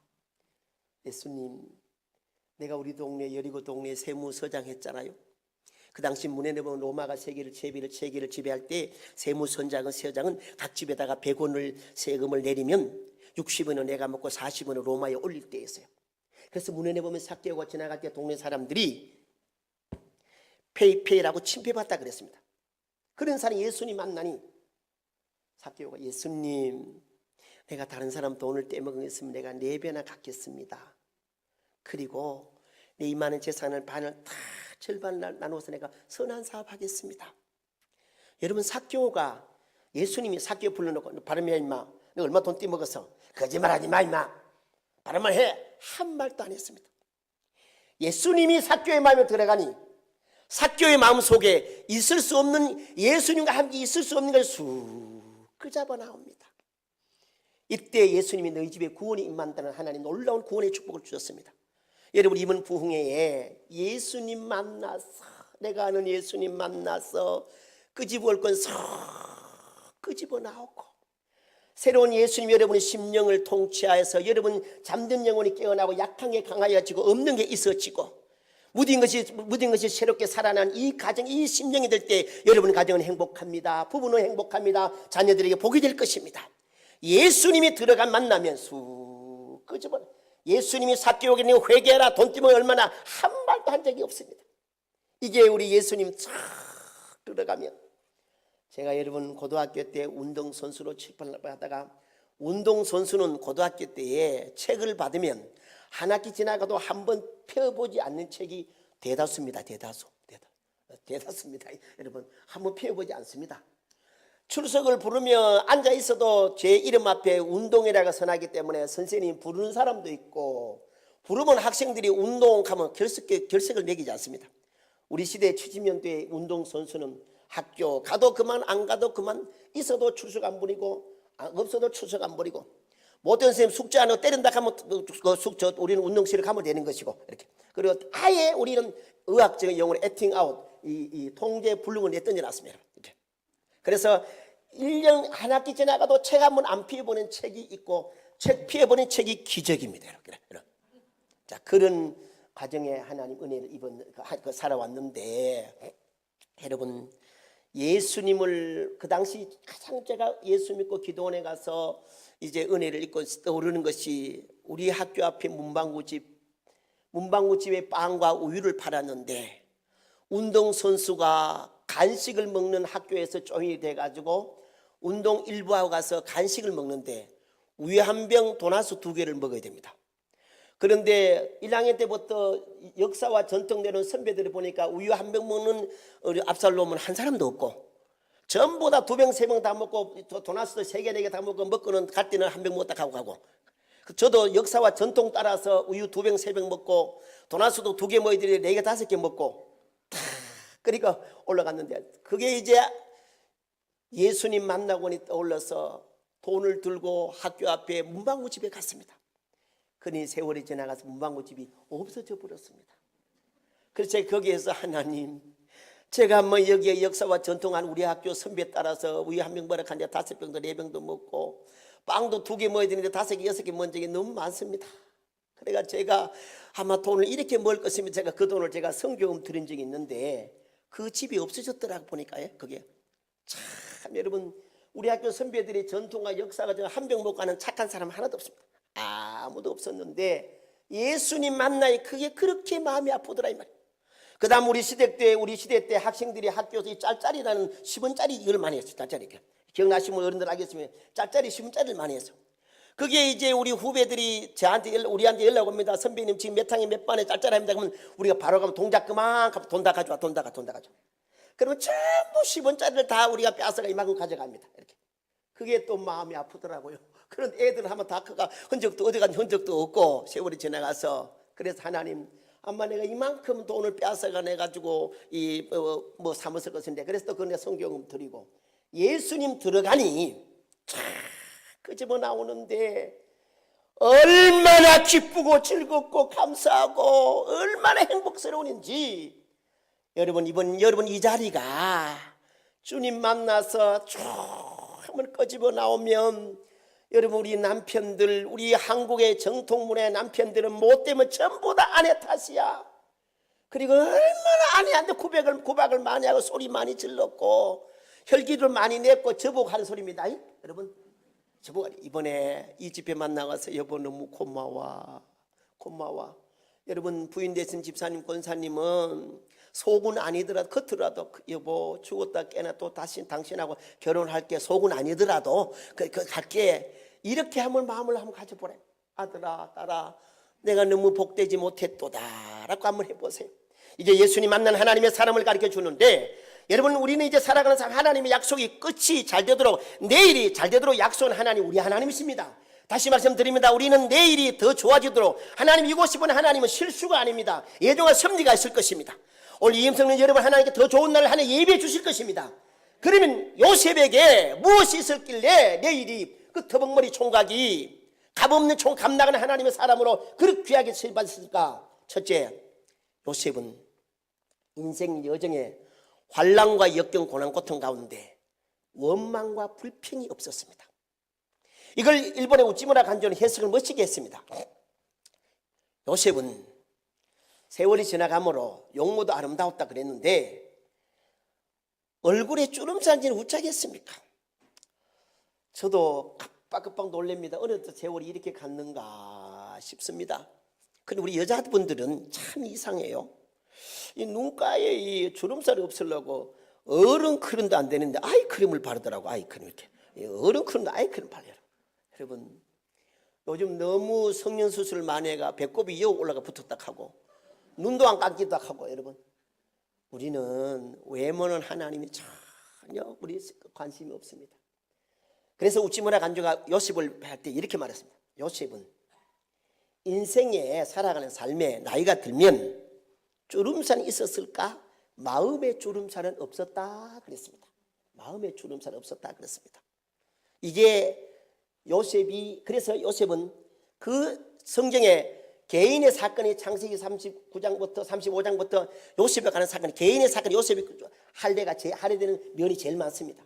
예수님, 내가 우리 동네 여리고 동네 세무서장 했잖아요. 그 당시 문에 내보면 로마가 세계를 지배할 때 세무서장은 각 집에다가 100원을 세금을 내리면 60원은 내가 먹고 40원을 로마에 올릴 때였어요. 그래서 문에 내보면 삭개오가 지나갈 때 동네 사람들이 페이라고 침패받다 그랬습니다. 그런 사람이 예수님 만나니 삭개오가, 예수님, 내가 다른 사람 돈을 떼먹었으면 내가 4배나 갚겠습니다. 그리고 내 이 많은 재산을 반을 다 절반 나눠서 내가 선한 사업 하겠습니다. 여러분, 삭개오가, 예수님이 삭개오 불러놓고 바람이야 임마, 너 얼마 돈 떼먹었어? 거짓말하지 마 임마, 바람을 해. 한 말도 안 했습니다. 예수님이 삭개오의 마음에 들어가니 삭개오의 마음속에 있을 수 없는, 예수님과 함께 있을 수 없는 것을 쑥 끄잡아 나옵니다. 이때 예수님이 너희 집에 구원이 임한다는 하나님 놀라운 구원의 축복을 주셨습니다. 여러분, 이번 부흥회에 예수님 만나서, 내가 아는 예수님 만나서 끄집어올 건 쏙 끄집어 나오고, 새로운 예수님 여러분의 심령을 통치하여서 여러분 잠든 영혼이 깨어나고 약한 게 강하여지고 없는 게 있어지고 무딘 것이 새롭게 살아난 이 가정, 이 심령이 될 때 여러분 가정은 행복합니다. 부부는 행복합니다. 자녀들에게 복이 될 것입니다. 예수님이 들어간 만나면 쑥 끄집어, 예수님이 삭개오에게 회개하라, 돈 떼면 얼마나, 한 말도 한 적이 없습니다. 이게 우리 예수님 쫙 들어가면, 제가 여러분 고등학교 때 운동선수로 출판하다가, 운동선수는 고등학교 때에 책을 받으면 한 학기 지나가도 한 번 펴보지 않는 책이 대다수입니다. 대다수입니다. 여러분, 한 번 펴보지 않습니다. 출석을 부르면 앉아 있어도 제 이름 앞에 운동회라고 써나기 때문에 선생님 부르는 사람도 있고, 부르면 학생들이 운동하면 결석을 매기지 않습니다. 우리 시대 70년대 운동선수는 학교 가도 그만, 안 가도 그만, 있어도 출석 안 부리고, 없어도 출석 안 부리고, 못된 선생님 숙제 안 하고 때린다 하면 우리는 운동실에 가면 되는 것이고, 이렇게. 그리고 아예 우리는 의학적인 용어로 액팅 아웃, 이 통제 불능을 내던져놨습니다. 이렇게. 그래서 1년 한 학기 지나가도 책 한 번 안 피해보는 책이 있고, 책 피해보는 책이 기적입니다. 이렇게. 자, 그런 가정에 하나님 은혜를 살아왔는데, 여러분, 예수님을 그 당시 가장 제가 예수 믿고 기도원에 가서 이제 은혜를 잊고 떠오르는 것이, 우리 학교 앞에 문방구집에 빵과 우유를 팔았는데, 운동선수가 간식을 먹는 학교에서 조인이 돼가지고 운동 일부하고 가서 간식을 먹는데 우유 한 병, 도나스 2개를 먹어야 됩니다. 그런데 1학년 때부터 역사와 전통대로 선배들이 보니까 우유 한 병 먹는 우리 압살롬은 한 사람도 없고 전부 다 2병, 3병 다 먹고 도나스도 3개, 4개 다 먹고는 갈 때는 한 병 먹다 가고 저도 역사와 전통 따라서 우유 2병, 3병 먹고 도나스도 2개 먹어야 되는데 4개, 5개 먹고 그러니까 올라갔는데 그게 이제 예수님 만나고니 떠올라서 돈을 들고 학교 앞에 문방구 집에 갔습니다. 그러니 세월이 지나가서 문방구 집이 없어져 버렸습니다. 그래서 제가 거기에서 하나님, 제가 뭐 여기에 역사와 전통한 우리 학교 선배 따라서 우유 한 병 버럭한데 5병도 4병도 먹고 빵도 2개 먹어야 되는데 5개, 6개 먹은 적이 너무 많습니다. 그러니까 제가 아마 돈을 이렇게 먹을 것이면 제가 그 돈을 제가 성교금 드린 적이 있는데 그 집이 없어졌더라고 보니까요. 그게 참 여러분 우리 학교 선배들이 전통과 역사가 한 병 먹고 가는 착한 사람 하나도 없습니다. 아무도 없었는데 예수님 만나니 그게 그렇게 마음이 아프더라 이 말이에요. 그 다음 우리 시대 때 학생들이 학교에서 이 짤짤이라는 10원짜리 이걸 많이 했어요. 짤짤이. 기억나시면 어른들 알겠지만 짤짤이 10원짜리를 많이 했어요. 그게 이제 우리 후배들이 우리한테 연락 옵니다. 선배님 지금 몇 학년 몇 반에 짤짤합니다. 그러면 우리가 바로 가면 동작 그만 돈 다 가져와. 그러면 전부 10원짜리를 다 우리가 빼앗아가 이만큼 가져갑니다. 이렇게. 그게 또 마음이 아프더라고요. 그런 애들 하면 다 커가 흔적도 어디 간 흔적도 없고 세월이 지나가서 그래서 하나님 아마 내가 이만큼 돈을 빼앗아가 내 가지고 뭐 삼았을 것인데 그래서 또 그내 성경금 드리고 예수님 들어가니 그 집어 나오는데 얼마나 기쁘고 즐겁고 감사하고 얼마나 행복스러운지 여러분 여러분 이 자리가 주님 만나서 쭉 한번 꺼집어 나오면 여러분 우리 남편들 우리 한국의 정통문화의 남편들은 못 되면 전부 다 아내 탓이야. 그리고 얼마나 아내한테 구박을 많이 하고 소리 많이 질렀고 혈기를 많이 냈고 저보고하는 소리입니다. 여러분 저보고 이번에 이 집회 만나가서 여보 너무 고마워. 여러분 부인 되신 집사님 권사님은 속은 아니더라도 겉으로라도 여보 죽었다 깨나 또 다시 당신하고 결혼할게 속은 아니더라도 갈게 이렇게 한번 마음을 한번 가져보래. 아들아 딸아 내가 너무 복되지 못했도다 라고 한번 해보세요. 이제 예수님 만난 하나님의 사람을 가르쳐 주는데 여러분 우리는 이제 살아가는 삶 하나님의 약속이 끝이 잘 되도록 내일이 잘 되도록 약속은 하나님 우리 하나님이십니다. 다시 말씀드립니다. 우리는 내일이 더 좋아지도록 하나님 이고 싶은 하나님은 실수가 아닙니다. 예정한 섭리가 있을 것입니다. 오늘 이 음성은 여러분 하나님께 더 좋은 날을 하나 예비해 주실 것입니다. 그러면 요셉에게 무엇이 있었길래 내일이 그 터벅머리 총각이 값없는 감 나가는 하나님의 사람으로 그렇게 귀하게 쓰임받았을까? 첫째, 요셉은 인생 여정에 환난과 역경 고난 고통 가운데 원망과 불평이 없었습니다. 이걸 일본의 우찌무라 간조는 해석을 멋지게 했습니다. 요셉은 세월이 지나가므로 용모도 아름다웠다 그랬는데 얼굴에 주름살지는 우짜겠습니까? 저도 깜빡깜빡 놀랍니다. 어느 세월이 이렇게 갔는가 싶습니다. 근데 우리 여자분들은 참 이상해요. 이 눈가에 이 주름살이 없으려고 어른크림도 안 되는데 아이크림을 바르더라고. 아이크림 이렇게 어른크림도 아이크림 발라요. 여러분 요즘 너무 성년수술을 많이 해가 배꼽이 이어 올라가 붙었다 하고 눈도 안 감기도 하고 여러분 우리는 외모는 하나님이 전혀 우리 관심이 없습니다. 그래서 우찌무라 간조가 요셉을 할 때 이렇게 말했습니다. 요셉은 인생에 살아가는 삶에 나이가 들면 주름살이 있었을까? 마음의 주름살은 없었다 그랬습니다. 마음의 주름살은 없었다 그랬습니다. 이게 요셉이 그래서 요셉은 그 성경에 개인의 사건이 창세기 39장부터 35장부터 요셉에 관한 사건이 개인의 사건이 요셉이 할례되는 면이 제일 많습니다.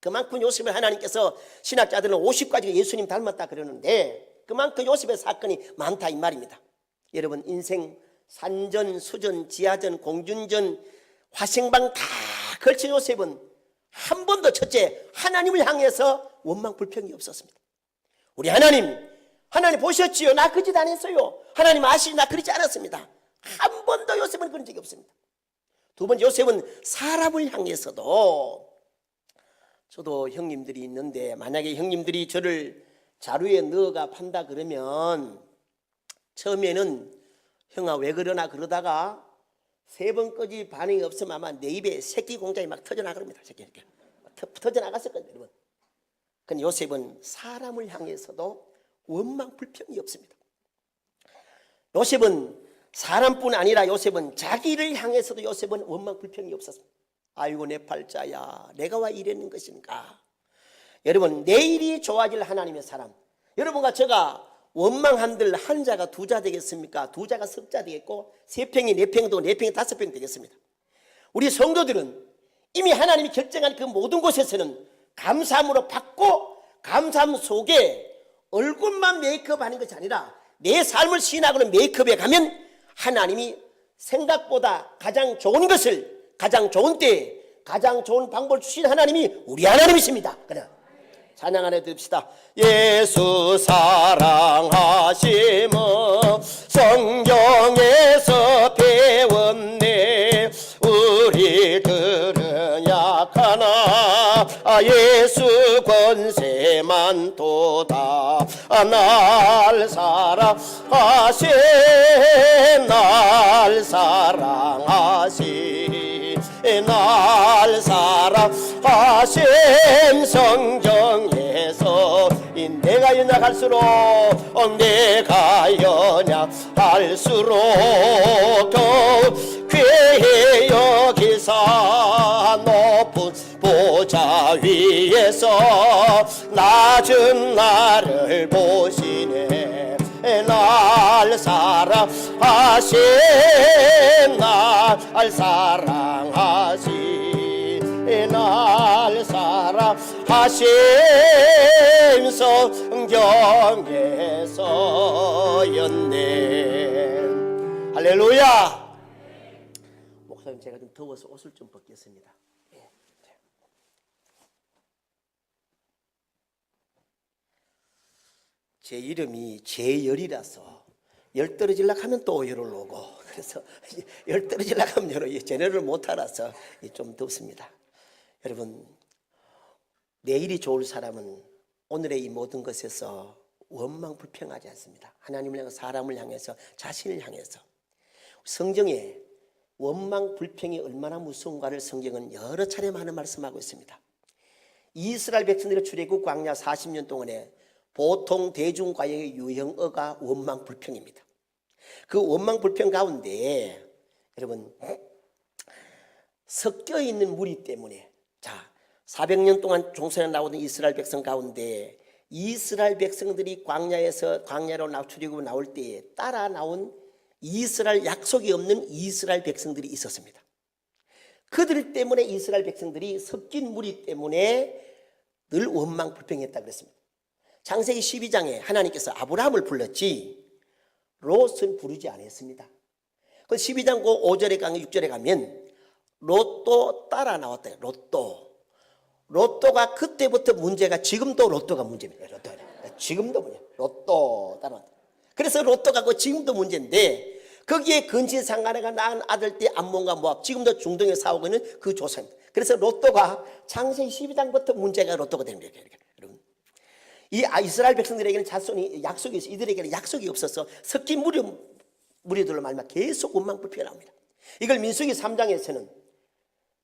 그만큼 요셉을 하나님께서 신학자들은 50가지가 예수님 닮았다 그러는데 그만큼 요셉의 사건이 많다 이 말입니다. 여러분 인생 산전, 수전, 지하전, 공준전, 화생방 다 걸친 요셉은 한 번도 첫째 하나님을 향해서 원망 불평이 없었습니다. 우리 하나님 보셨지요? 나 그 짓 안 했어요. 하나님 아시지? 나 그러지 않았습니다. 한 번도 요셉은 그런 적이 없습니다. 두 번째, 요셉은 사람을 향해서도, 저도 형님들이 있는데 만약에 형님들이 저를 자루에 넣어가 판다 그러면 처음에는 형아 왜 그러나 그러다가 세 번까지 반응이 없으면 아마 내 입에 새끼 공장이 막 터져나갑니다. 새끼 이렇게 터져나갔을 거예요, 여러분. 근데 요셉은 사람을 향해서도 원망 불평이 없습니다. 요셉은 사람뿐 아니라 요셉은 자기를 향해서도 요셉은 원망 불평이 없었습니다. 아이고 내 팔자야, 내가 왜 이랬는 것인가. 여러분, 내일이 좋아질 하나님의 사람, 여러분과 제가 원망한들 한 자가 두 자 되겠습니까? 두 자가 석 자 되겠고, 세 평이 네 평도 네 평이 다섯 평 되겠습니다. 우리 성도들은 이미 하나님이 결정한 그 모든 곳에서는 감사함으로 받고, 감사함 속에 얼굴만 메이크업하는 것이 아니라 내 삶을 시인하고는 메이크업에 가면 하나님이 생각보다 가장 좋은 것을 가장 좋은 때에 가장 좋은 방법을 주신 하나님이 우리 하나님이십니다. 그래, 찬양 안에 듭시다. 예수 사랑하심은 성경에서 배웠네. 우리들은 약하나 예수 권세만 도다. 날 사랑하신, 날 사랑하신, 날 사랑하신 성경에서 내가 연약할수록 내가 연약할수록 더욱 귀히 여기사 높은 보좌 위에서 낮은 나를 보시네. 날 사랑하신, 날 사랑하신, 날 사랑하신 성경에서였네. 할렐루야. 목사님, 제가 좀 더워서 옷을 좀 벗겠습니다. 제 이름이 제열이라서 열 떨어지려고 하면 또 열을 오고, 그래서 열 떨어지려고 하면 열을, 제네를 못 알아서 좀 덥습니다. 여러분, 내일이 좋을 사람은 오늘의 이 모든 것에서 원망 불평하지 않습니다. 하나님을 향해서, 사람을 향해서, 자신을 향해서. 성경에 원망 불평이 얼마나 무서운가를 성경은 여러 차례 많은 말씀하고 있습니다. 이스라엘 백성들의 출애굽 광야 40년 동안에 보통 대중과의 유형어가 원망 불평입니다. 그 원망 불평 가운데 여러분, 섞여 있는 무리 때문에, 자, 400년 동안 종살이 나오던 이스라엘 백성 가운데 이스라엘 백성들이 광야로 출애굽 나올 때에 따라 나온 이스라엘, 약속이 없는 이스라엘 백성들이 있었습니다. 그들 때문에 이스라엘 백성들이 섞인 무리 때문에 늘 원망 불평했다 그랬습니다. 창세기 12장에 하나님께서 아브라함을 불렀지 롯은 부르지 않았습니다. 그 12장 5절에 가면 6절에 가면 롯도 따라 나왔다. 롯도가 그때부터 문제가, 지금도 롯도가 문제입니다. 지금도 문제. 롯도 따라 나왔다. 그래서 롯도가 지금도 문제인데, 거기에 근친상간에가 낳은 아들 때 암몬과 모압, 지금도 중동에 싸우고 있는 그 조상입니다. 그래서 롯도가 창세기 12장부터 문제가 롯도가 되는 거예요. 여러분, 이 이스라엘 백성들에게는 자손이 약속이 있어, 이들에게는 약속이 없어서 섞인 무리들로 말미암아 계속 원망 불평이 나옵니다. 이걸 민수기 3장에서는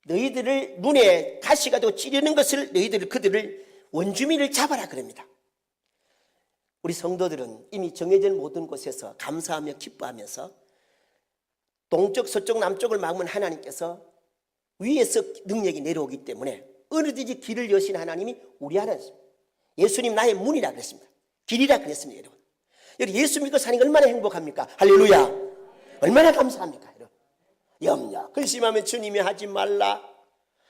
너희들을 눈에 가시가 되고 찌르는 것을 그들을 원주민을 잡아라 그럽니다. 우리 성도들은 이미 정해진 모든 곳에서 감사하며 기뻐하면서 동쪽, 서쪽, 남쪽을 막으면 하나님께서 위에서 능력이 내려오기 때문에 어느든지 길을 여신 하나님이 우리 하나님입니다. 예수님 나의 문이라 그랬습니다. 길이라 그랬습니다. 여러분, 예수 믿고 사는 게 얼마나 행복합니까? 할렐루야. 얼마나 감사합니까? 여러분, 염려 근심하면 주님이 하지 말라.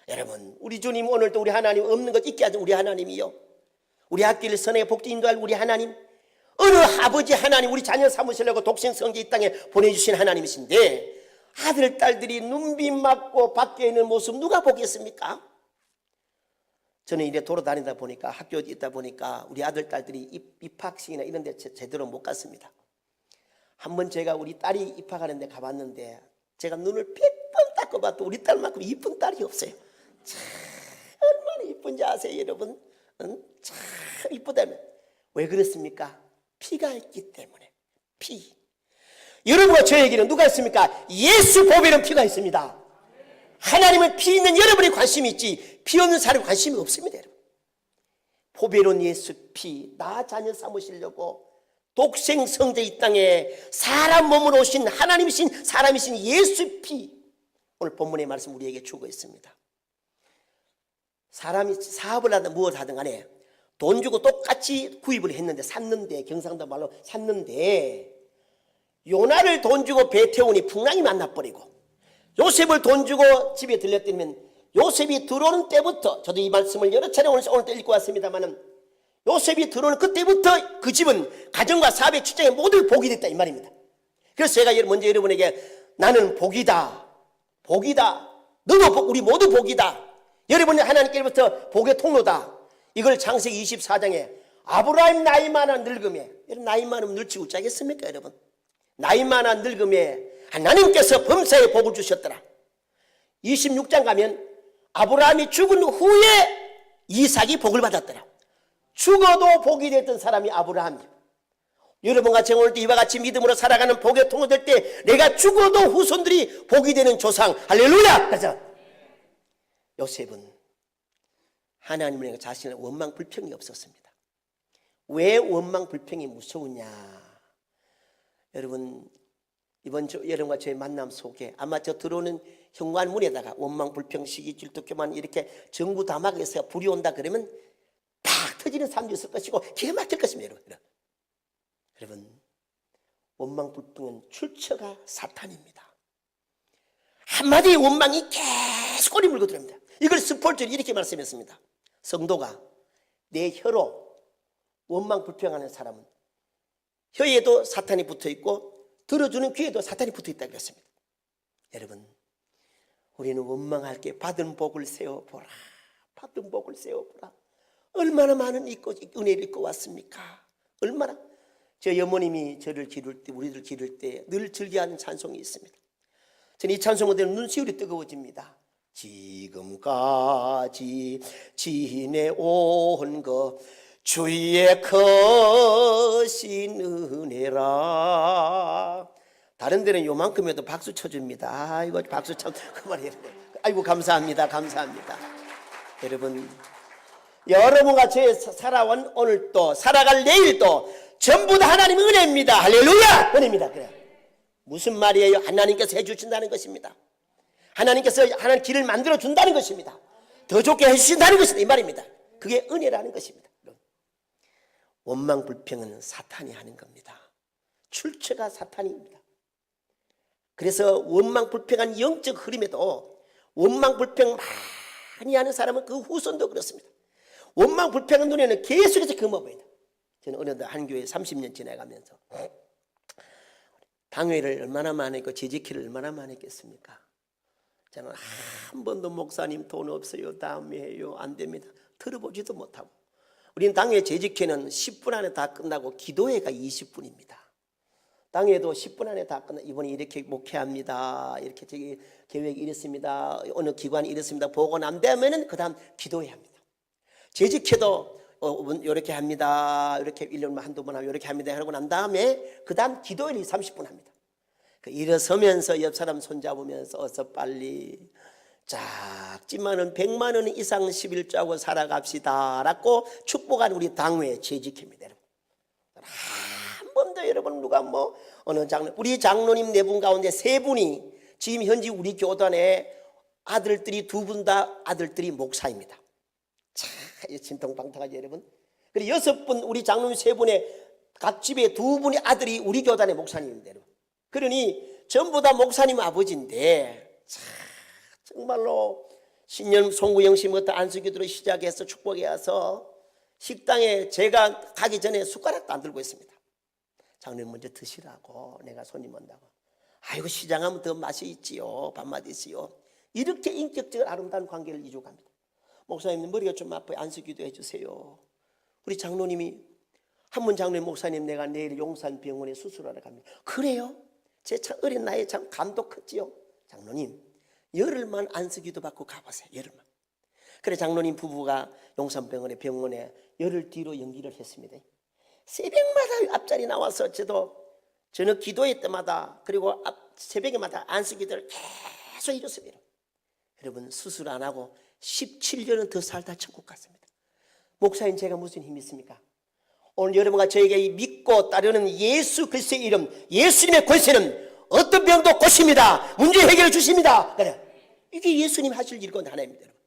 여러분, 우리 주님, 오늘도 우리 하나님 없는 것 있게 하신 우리 하나님이요, 우리 앞길 선하게 복지 인도할 우리 하나님, 어느 아버지 하나님, 우리 자녀 삼으시려고 독생 성자 이 땅에 보내주신 하나님이신데 아들 딸들이 눈빛 맞고 밖에 있는 모습 누가 보겠습니까? 저는 이래 돌아다니다 보니까, 학교에 있다 보니까 우리 아들 딸들이 입학식이나 이런 데 제대로 못 갔습니다. 한번 제가 우리 딸이 입학하는 데 가봤는데 제가 눈을 100번 꼽아도 우리 딸만큼 이쁜 딸이 없어요. 참 얼마나 이쁜지 아세요 여러분? 응? 참 이쁘다면 왜 그렇습니까? 피가 있기 때문에. 피. 여러분과 저에게는 누가 있습니까? 예수 보배는 피가 있습니다. 하나님은 피 있는 여러분이 관심이 있지 피 없는 사람이 관심이 없습니다. 여러분. 보배로운 예수 피, 나 자녀 삼으시려고 독생 성자 이 땅에 사람 몸으로 오신 하나님이신 사람이신 예수 피, 오늘 본문의 말씀 우리에게 주고 있습니다. 사람이 사업을 하든 무엇을 하든 간에 돈 주고 똑같이 구입을 했는데 샀는데, 경상도 말로 샀는데, 요나를 돈 주고 배 태우니 풍랑이 만나버리고 요셉을 돈 주고 집에 들렸더니면 요셉이 들어오는 때부터, 저도 이 말씀을 여러 차례 오늘 또 읽고 왔습니다만은, 요셉이 들어오는 그때부터 그 집은 가정과 사업의 출장에 모두 복이 됐다 이 말입니다. 그래서 제가 먼저 여러분에게 나는 복이다, 복이다, 너도 복, 우리 모두 복이다, 여러분이 하나님께로부터 복의 통로다, 이걸 창세기 24장에 아브라함 나이 많아 늙음에, 여러분 나이 많으면 늙지 못하겠습니까 여러분? 나이 많아 늙음에 하나님께서 범사에 복을 주셨더라. 26장 가면 아브라함이 죽은 후에 이삭이 복을 받았더라. 죽어도 복이 됐던 사람이 아브라함이에요. 여러분과 제 오늘도 이와 같이 믿음으로 살아가는 복의 통로 될 때 내가 죽어도 후손들이 복이 되는 조상, 할렐루야! 그래서 요셉은 하나님을 자신의 원망 불평이 없었습니다. 왜 원망 불평이 무서우냐? 여러분, 이번 여러분과 저의 만남 속에 아마 저 들어오는 현관문에다가 원망 불평 시기 질투교만 이렇게 정부 다막에서 불이 온다 그러면 팍 터지는 사람도 있을 것이고 기가 막힐 것입니다. 여러분, 원망 불평은 출처가 사탄입니다. 한마디의 원망이 계속 꼬리 물고 들어옵니다. 이걸 스폴저는 이렇게 말씀했습니다. 성도가 내 혀로 원망 불평하는 사람은 혀에도 사탄이 붙어있고 들어주는 귀에도 사탄이 붙어있다고 그랬습니다. 여러분, 우리는 원망할 게 받은 복을 세워보라, 받은 복을 세워보라. 얼마나 많은 은혜를 입고 왔습니까? 얼마나. 저 어머님이 저를 기를 때, 우리들 기를 때 늘 즐겨하는 찬송이 있습니다. 저는 이 찬송을 들으면 눈시울이 뜨거워집니다. 지금까지 지내온 것 주의 크신 은혜라. 다른 데는 요만큼에도 박수 쳐줍니다. 아이고 박수 참 그만해요. 아이고 감사합니다, 감사합니다. 여러분, 여러분과 제 살아온 오늘도 살아갈 내일도 전부 다 하나님의 은혜입니다. 할렐루야! 은혜입니다. 그래. 무슨 말이에요? 하나님께서 해주신다는 것입니다. 하나님께서 하나님 길을 만들어 준다는 것입니다. 더 좋게 해주신다는 것입니다. 이 말입니다. 그게 은혜라는 것입니다. 원망 불평은 사탄이 하는 겁니다. 출처가 사탄입니다. 그래서 원망 불평한 영적 흐름에도 원망 불평 많이 하는 사람은 그 후손도 그렇습니다. 원망 불평한 눈에는 계속해서 금어보인다. 저는 어느 한 교회 30년 지나가면서 당회를 얼마나 많이 했고 재직회를 얼마나 많이 했겠습니까? 저는 한 번도 목사님 돈 없어요, 다음에 해요, 안 됩니다, 들어보지도 못하고. 우리는 당회 재직회는 10분 안에 다 끝나고 기도회가 20분입니다. 당회도 10분 안에 다 끝나. 이번에 이렇게 목회합니다, 이렇게 저기 계획이 이렇습니다, 어느 기관이 이렇습니다, 보고 난 다음에는 그 다음 기도회 합니다. 재직회도 이렇게 합니다, 이렇게 1년만 한두 번 하고 이렇게 합니다 하고 난 다음에 그 다음 기도회를 30분 합니다. 일어서면서 옆 사람 손잡으면서 어서 빨리 작지만은 100만 원 이상 11조하고 살아갑시다 라고 축복한 우리 당회 재직회입니다. 한 번도 여러분 누가 뭐 어느 장로, 우리 장로님 4분 가운데 3분이 지금 현재 우리 교단에 아들들이 2분 다 아들들이 목사입니다. 자, 진통방탕하죠 여러분. 그리고 6분 우리 장로님 3분의 각 집에 2분의 아들이 우리 교단의 목사님입니다. 여러분. 그러니 전부 다 목사님 아버지인데, 자, 정말로 신년 송구영 씨부터 안수기도로 시작해서 축복에 와서 식당에 제가 가기 전에 숟가락도 안 들고 있습니다. 장로님 먼저 드시라고, 내가 손님 온다고. 아이고 시장하면 더 맛이 있지요, 밥맛 있지요. 이렇게 인격적인 아름다운 관계를 이루어갑니다. 목사님 머리가 좀 아파요, 안수기도 해주세요. 우리 장로님이 한문 장로님, 목사님 내가 내일 용산병원에 수술하러 갑니다. 그래요? 제 참 어린 나이에 참 감도 컸지요. 장로님 열흘만 안수기도 받고 가보세요. 열흘만. 그래 장로님 부부가 용산병원에 병원에 열흘 뒤로 연기를 했습니다. 새벽마다 앞자리 나와서 저는 기도회 때마다 그리고 새벽에마다 안수기도를 계속 이뤘습니다. 여러분 수술 안 하고 17년은 더 살다 천국 갔습니다. 목사님 제가 무슨 힘이 있습니까? 오늘 여러분과 저에게 믿고 따르는 예수 그리스도의 이름, 예수님의 권세는 어떤 병도 고칩니다. 문제 해결해 주십니다. 이게 예수님 하실 일건 하나입니다. 여러분.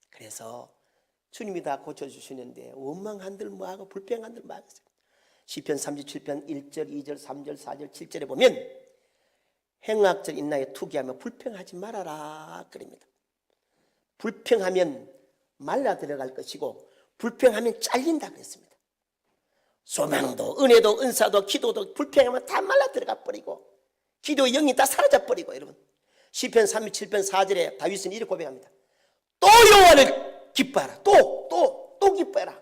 그래서 주님이 다 고쳐주시는데 원망한들 뭐하고 불평한들 뭐하고 시편 37편 1절 2절 3절 4절 7절에 보면 행악절 인나에 투기하며 불평하지 말아라 그럽니다. 불평하면 말라 들어갈 것이고 불평하면 잘린다 그랬습니다. 소망도 은혜도 은사도 기도도 불평하면 다 말라 들어가 버리고 기도의 영이 다 사라져 버리고 여러분 시편 37편 4절에 다윗은 이렇게 고백합니다. 또 여호와를 기뻐하라. 또 기뻐해라.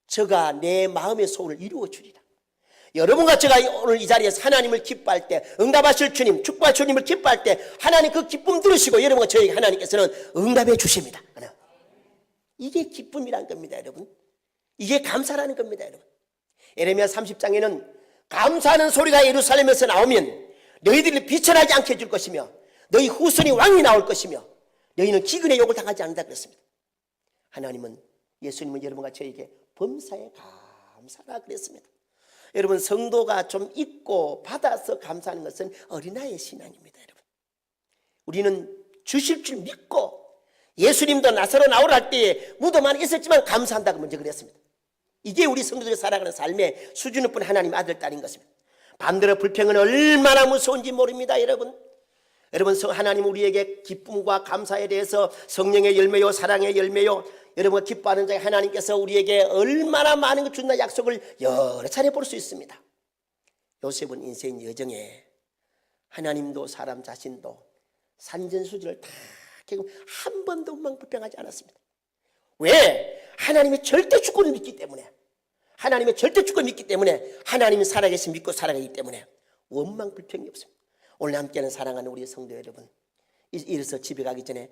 저가 내 마음의 소원을 이루어 주리라. 여러분과 제가 오늘 이 자리에서 하나님을 기뻐할 때 응답하실 주님 축복할 주님을 기뻐할 때 하나님 그 기쁨 들으시고 여러분과 저에게 하나님께서는 응답해 주십니다. 이게 기쁨이란 겁니다. 여러분 이게 감사라는 겁니다. 여러분 예레미야 30장에는 감사하는 소리가 예루살렘에서 나오면 너희들이 비천하지 않게 해줄 것이며 너희 후손이 왕이 나올 것이며 너희는 기근의 욕을 당하지 않는다 그랬습니다. 하나님은 예수님은 여러분과 저에게 범사에 감사라 그랬습니다. 여러분 성도가 좀 잊고 받아서 감사하는 것은 어린아이의 신앙입니다. 여러분 우리는 주실 줄 믿고 예수님도 나사로 나오라 할 때에 무덤 안에 있었지만 감사한다고 먼저 그랬습니다. 이게 우리 성도들이 살아가는 삶의 수준일 뿐 하나님 아들 딸인 것입니다. 반대로 불평은 얼마나 무서운지 모릅니다. 여러분 하나님 우리에게 기쁨과 감사에 대해서 성령의 열매요 사랑의 열매요 여러분과 기뻐하는 자에 하나님께서 우리에게 얼마나 많은 것 준다 약속을 여러 차례 볼 수 있습니다. 요셉은 인생 여정에 하나님도 사람 자신도 산전수지를 다 겪고 한 번도 원망불평하지 않았습니다. 왜? 하나님의 절대 주권을 믿기 때문에 하나님의 절대 주권을 믿기 때문에 하나님이 살아계신 믿고 살아가기 때문에 원망불평이 없습니다. 오늘 함께하는 사랑하는 우리 성도 여러분 이래서 집에 가기 전에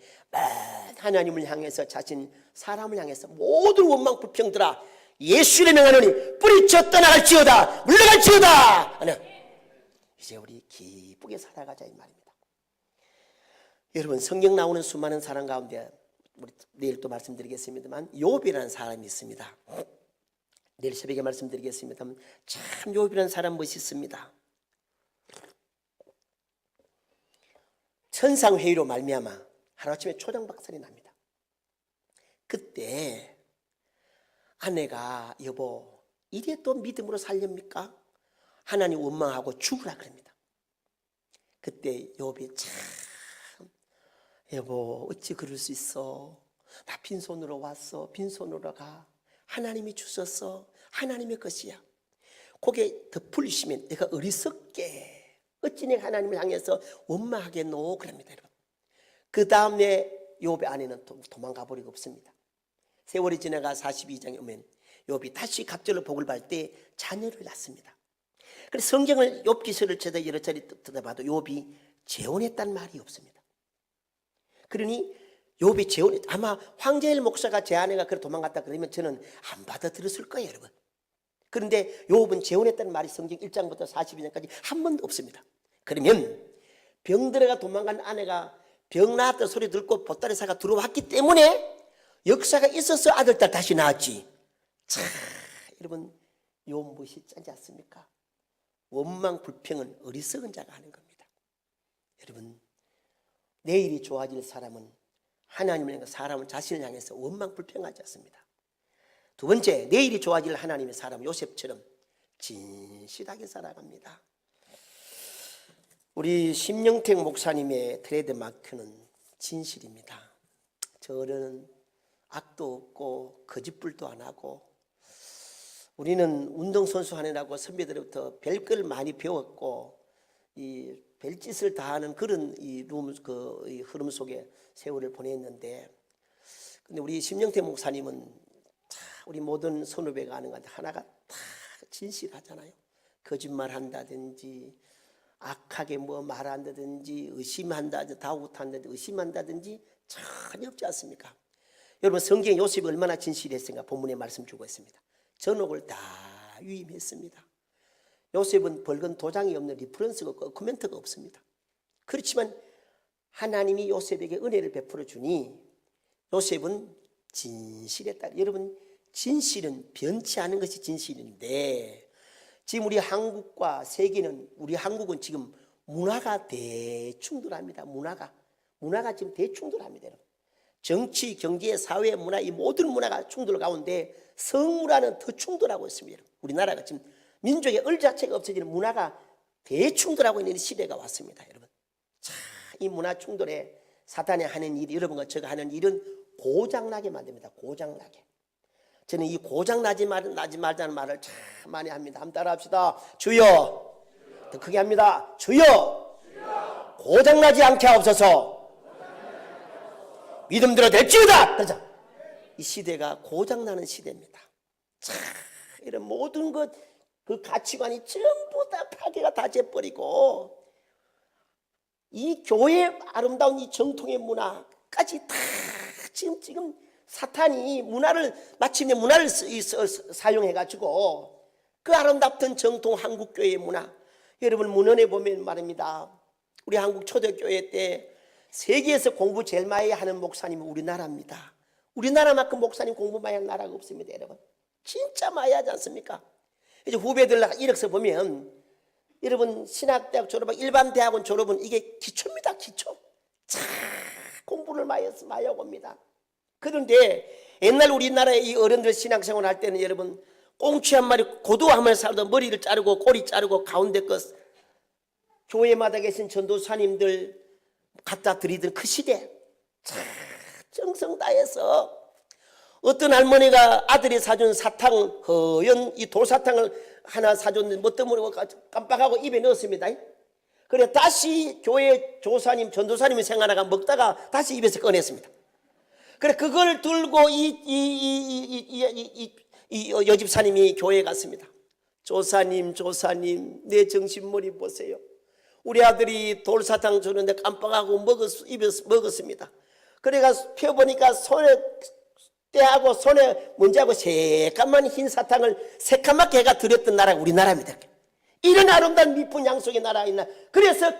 하나님을 향해서 자신 사람을 향해서 모든 원망불평들아 예수의 명하노니 뿌리쳐 떠나갈지어다 물러갈지어다 이제 우리 기쁘게 살아가자 이 말입니다. 여러분 성경 나오는 수많은 사람 가운데 우리 내일 또 말씀드리겠습니다만 욥이라는 사람이 있습니다. 내일 새벽에 말씀드리겠습니다. 참 욥이라는 사람 멋있습니다. 천상회의로 말미암아 하루아침에 초장박살이 납니다. 그때 아내가 여보 이래 또 믿음으로 살렵니까? 하나님 원망하고 죽으라 그럽니다. 그때 욥이 참 여보 어찌 그럴 수 있어 나 빈손으로 왔어 빈손으로 가 하나님이 주셨어 하나님의 것이야 고개 덮으시면 내가 어리석게 어찌 내가 하나님을 향해서 원망하겠노 그럽니다. 여러분. 그 다음에 욥의 아내는 도망가 버리고 없습니다. 세월이 지나가 42장에 오면 욥이 다시 갑절로 복을 받을 때 자녀를 낳습니다. 그래서 성경을 욥기서를 제가 여러 차례 뜯어봐도 욥이 재혼했단 말이 없습니다. 그러니 욥이 재혼 아마 황제일 목사가 제 아내가 그래 도망갔다 그러면 저는 안 받아들였을 거예요 여러분. 그런데 욥은 재혼했다는 말이 성경 1장부터 42장까지 한 번도 없습니다. 그러면 병들어가 도망간 아내가 병 나았다 소리 듣고 보따리사가 들어왔기 때문에 역사가 있어서 아들 딸 다시 낳았지. 참 여러분 욥 무엇이 짜지 않습니까? 원망 불평은 어리석은 자가 하는 겁니다. 여러분 내일이 좋아질 사람은 하나님을 향해 사람은 자신을 향해서 원망 불평하지 않습니다. 두 번째 내일이 좋아질 하나님의 사람 요셉처럼 진실하게 살아갑니다. 우리 심영택 목사님의 트레이드마크는 진실입니다. 저는 악도 없고 거짓불도 안 하고 우리는 운동선수 하느라고 선배들부터 별걸 많이 배웠고 이 별짓을 다 하는 그런 이 흐름 속에 세월을 보냈는데 근데 우리 심영택 목사님은 우리 모든 선후배가 아는 것 하나가 다 진실하잖아요. 거짓말 한다든지 악하게 뭐 말한다든지 의심한다든지 다웃한다든지 의심한다든지 전혀 없지 않습니까? 여러분 성경에 요셉이 얼마나 진실했습니까? 본문에 말씀 주고 있습니다. 전옥을 다 위임했습니다. 요셉은 벌건 도장이 없는 리퍼런스가 없고 코멘트가 없습니다. 그렇지만 하나님이 요셉에게 은혜를 베풀어 주니 요셉은 진실했다. 여러분 진실은 변치 않은 것이 진실인데 지금 우리 한국과 세계는 우리 한국은 지금 문화가 대충돌합니다. 문화가 지금 대충돌합니다. 여러분. 정치, 경제, 사회, 문화 이 모든 문화가 충돌 가운데 성문화는 더 충돌하고 있습니다. 우리나라가 지금 민족의 을 자체가 없어지는 문화가 대충돌하고 있는 시대가 왔습니다. 여러분. 자, 이 문화 충돌에 사탄이 하는 일이 여러분과 제가 하는 일은 고장나게 만듭니다. 고장나게. 저는 이 고장나지 말자는 말을 참 많이 합니다. 한번 따라합시다. 주여. 더 크게 합니다. 주여. 고장나지 않게 하옵소서. 믿음대로 될지어다. 그렇죠? 이 시대가 고장나는 시대입니다. 참 이런 모든 것 그 가치관이 전부 다 파괴가 다 돼버리고 이 교회의 아름다운 이 정통의 문화까지 다 지금 사탄이 마침내 문화를 사용해가지고 그 아름답던 정통 한국교회의 문화 여러분 문헌에 보면 말입니다. 우리 한국 초대교회 때 세계에서 공부 제일 많이 하는 목사님은 우리나라입니다. 우리나라만큼 목사님 공부 많이 하는 나라가 없습니다. 여러분 진짜 많이 하지 않습니까? 이제 후배들 이력서 보면 여러분 신학대학 졸업하고 일반 대학원 졸업은 이게 기초입니다. 기초 참 공부를 많이 하고 옵니다. 그런데 옛날 우리나라의 이 어른들 신앙생활 할 때는 여러분 꽁치 한 마리 고두 한 마리 살도 머리를 자르고 꼬리 자르고 가운데 것 교회마다 계신 전도사님들 갖다 드리던 그 시대 참 정성 다해서 어떤 할머니가 아들이 사준 사탕 허연 이 돌사탕을 하나 사줬는데 뭐 때문에 깜빡하고 입에 넣었습니다. 그래 다시 교회 조사님 전도사님이 생각나가 먹다가 다시 입에서 꺼냈습니다. 그래 그걸 들고 이 여집사님이 교회에 갔습니다. 조사님 내 정신머리 보세요. 우리 아들이 돌사탕 주는데 깜빡하고 입에서 먹었습니다. 그래가 펴보니까 때하고 손에 먼지하고 새까만 흰 사탕을 새까맣게 해가 들였던 나라가 우리나라입니다. 이런 아름다운 미쁜 양속의 나라가 있나. 그래서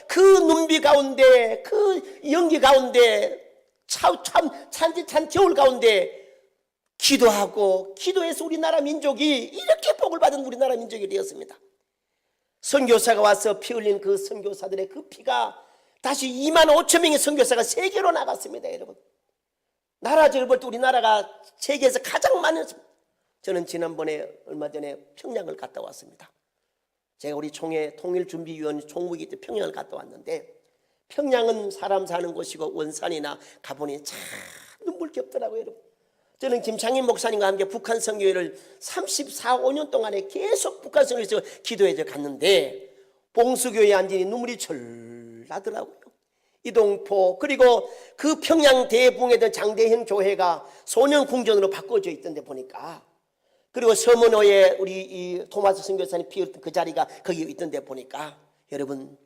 그 눈비 가운데 그 연기 가운데 찬 겨울 가운데 기도해서 우리나라 민족이 이렇게 복을 받은 우리나라 민족이 되었습니다. 선교사가 와서 피 흘린 그 선교사들의 그 피가 다시 2만 5천 명의 선교사가 세계로 나갔습니다. 여러분 나라적으로 볼 때 우리나라가 세계에서 가장 많은 저는 지난번에 얼마 전에 평양을 갔다 왔습니다. 제가 우리 총회 통일준비위원 총무이기 때 평양을 갔다 왔는데 평양은 사람 사는 곳이고 원산이나 가보니 참 눈물겹더라고요. 여러분. 저는 김창인 목사님과 함께 북한 선교회를 34~5년 동안에 계속 북한 선교회에서 기도해서 갔는데 봉수교회에 앉으니 눈물이 절 나더라고요. 이동포 그리고 그 평양 대붕에던 장대현 교회가 소년궁전으로 바꿔져 있던데 보니까 그리고 서문호에 우리 이 토마스 선교사님 피었던 그 자리가 거기 있던데 보니까 여러분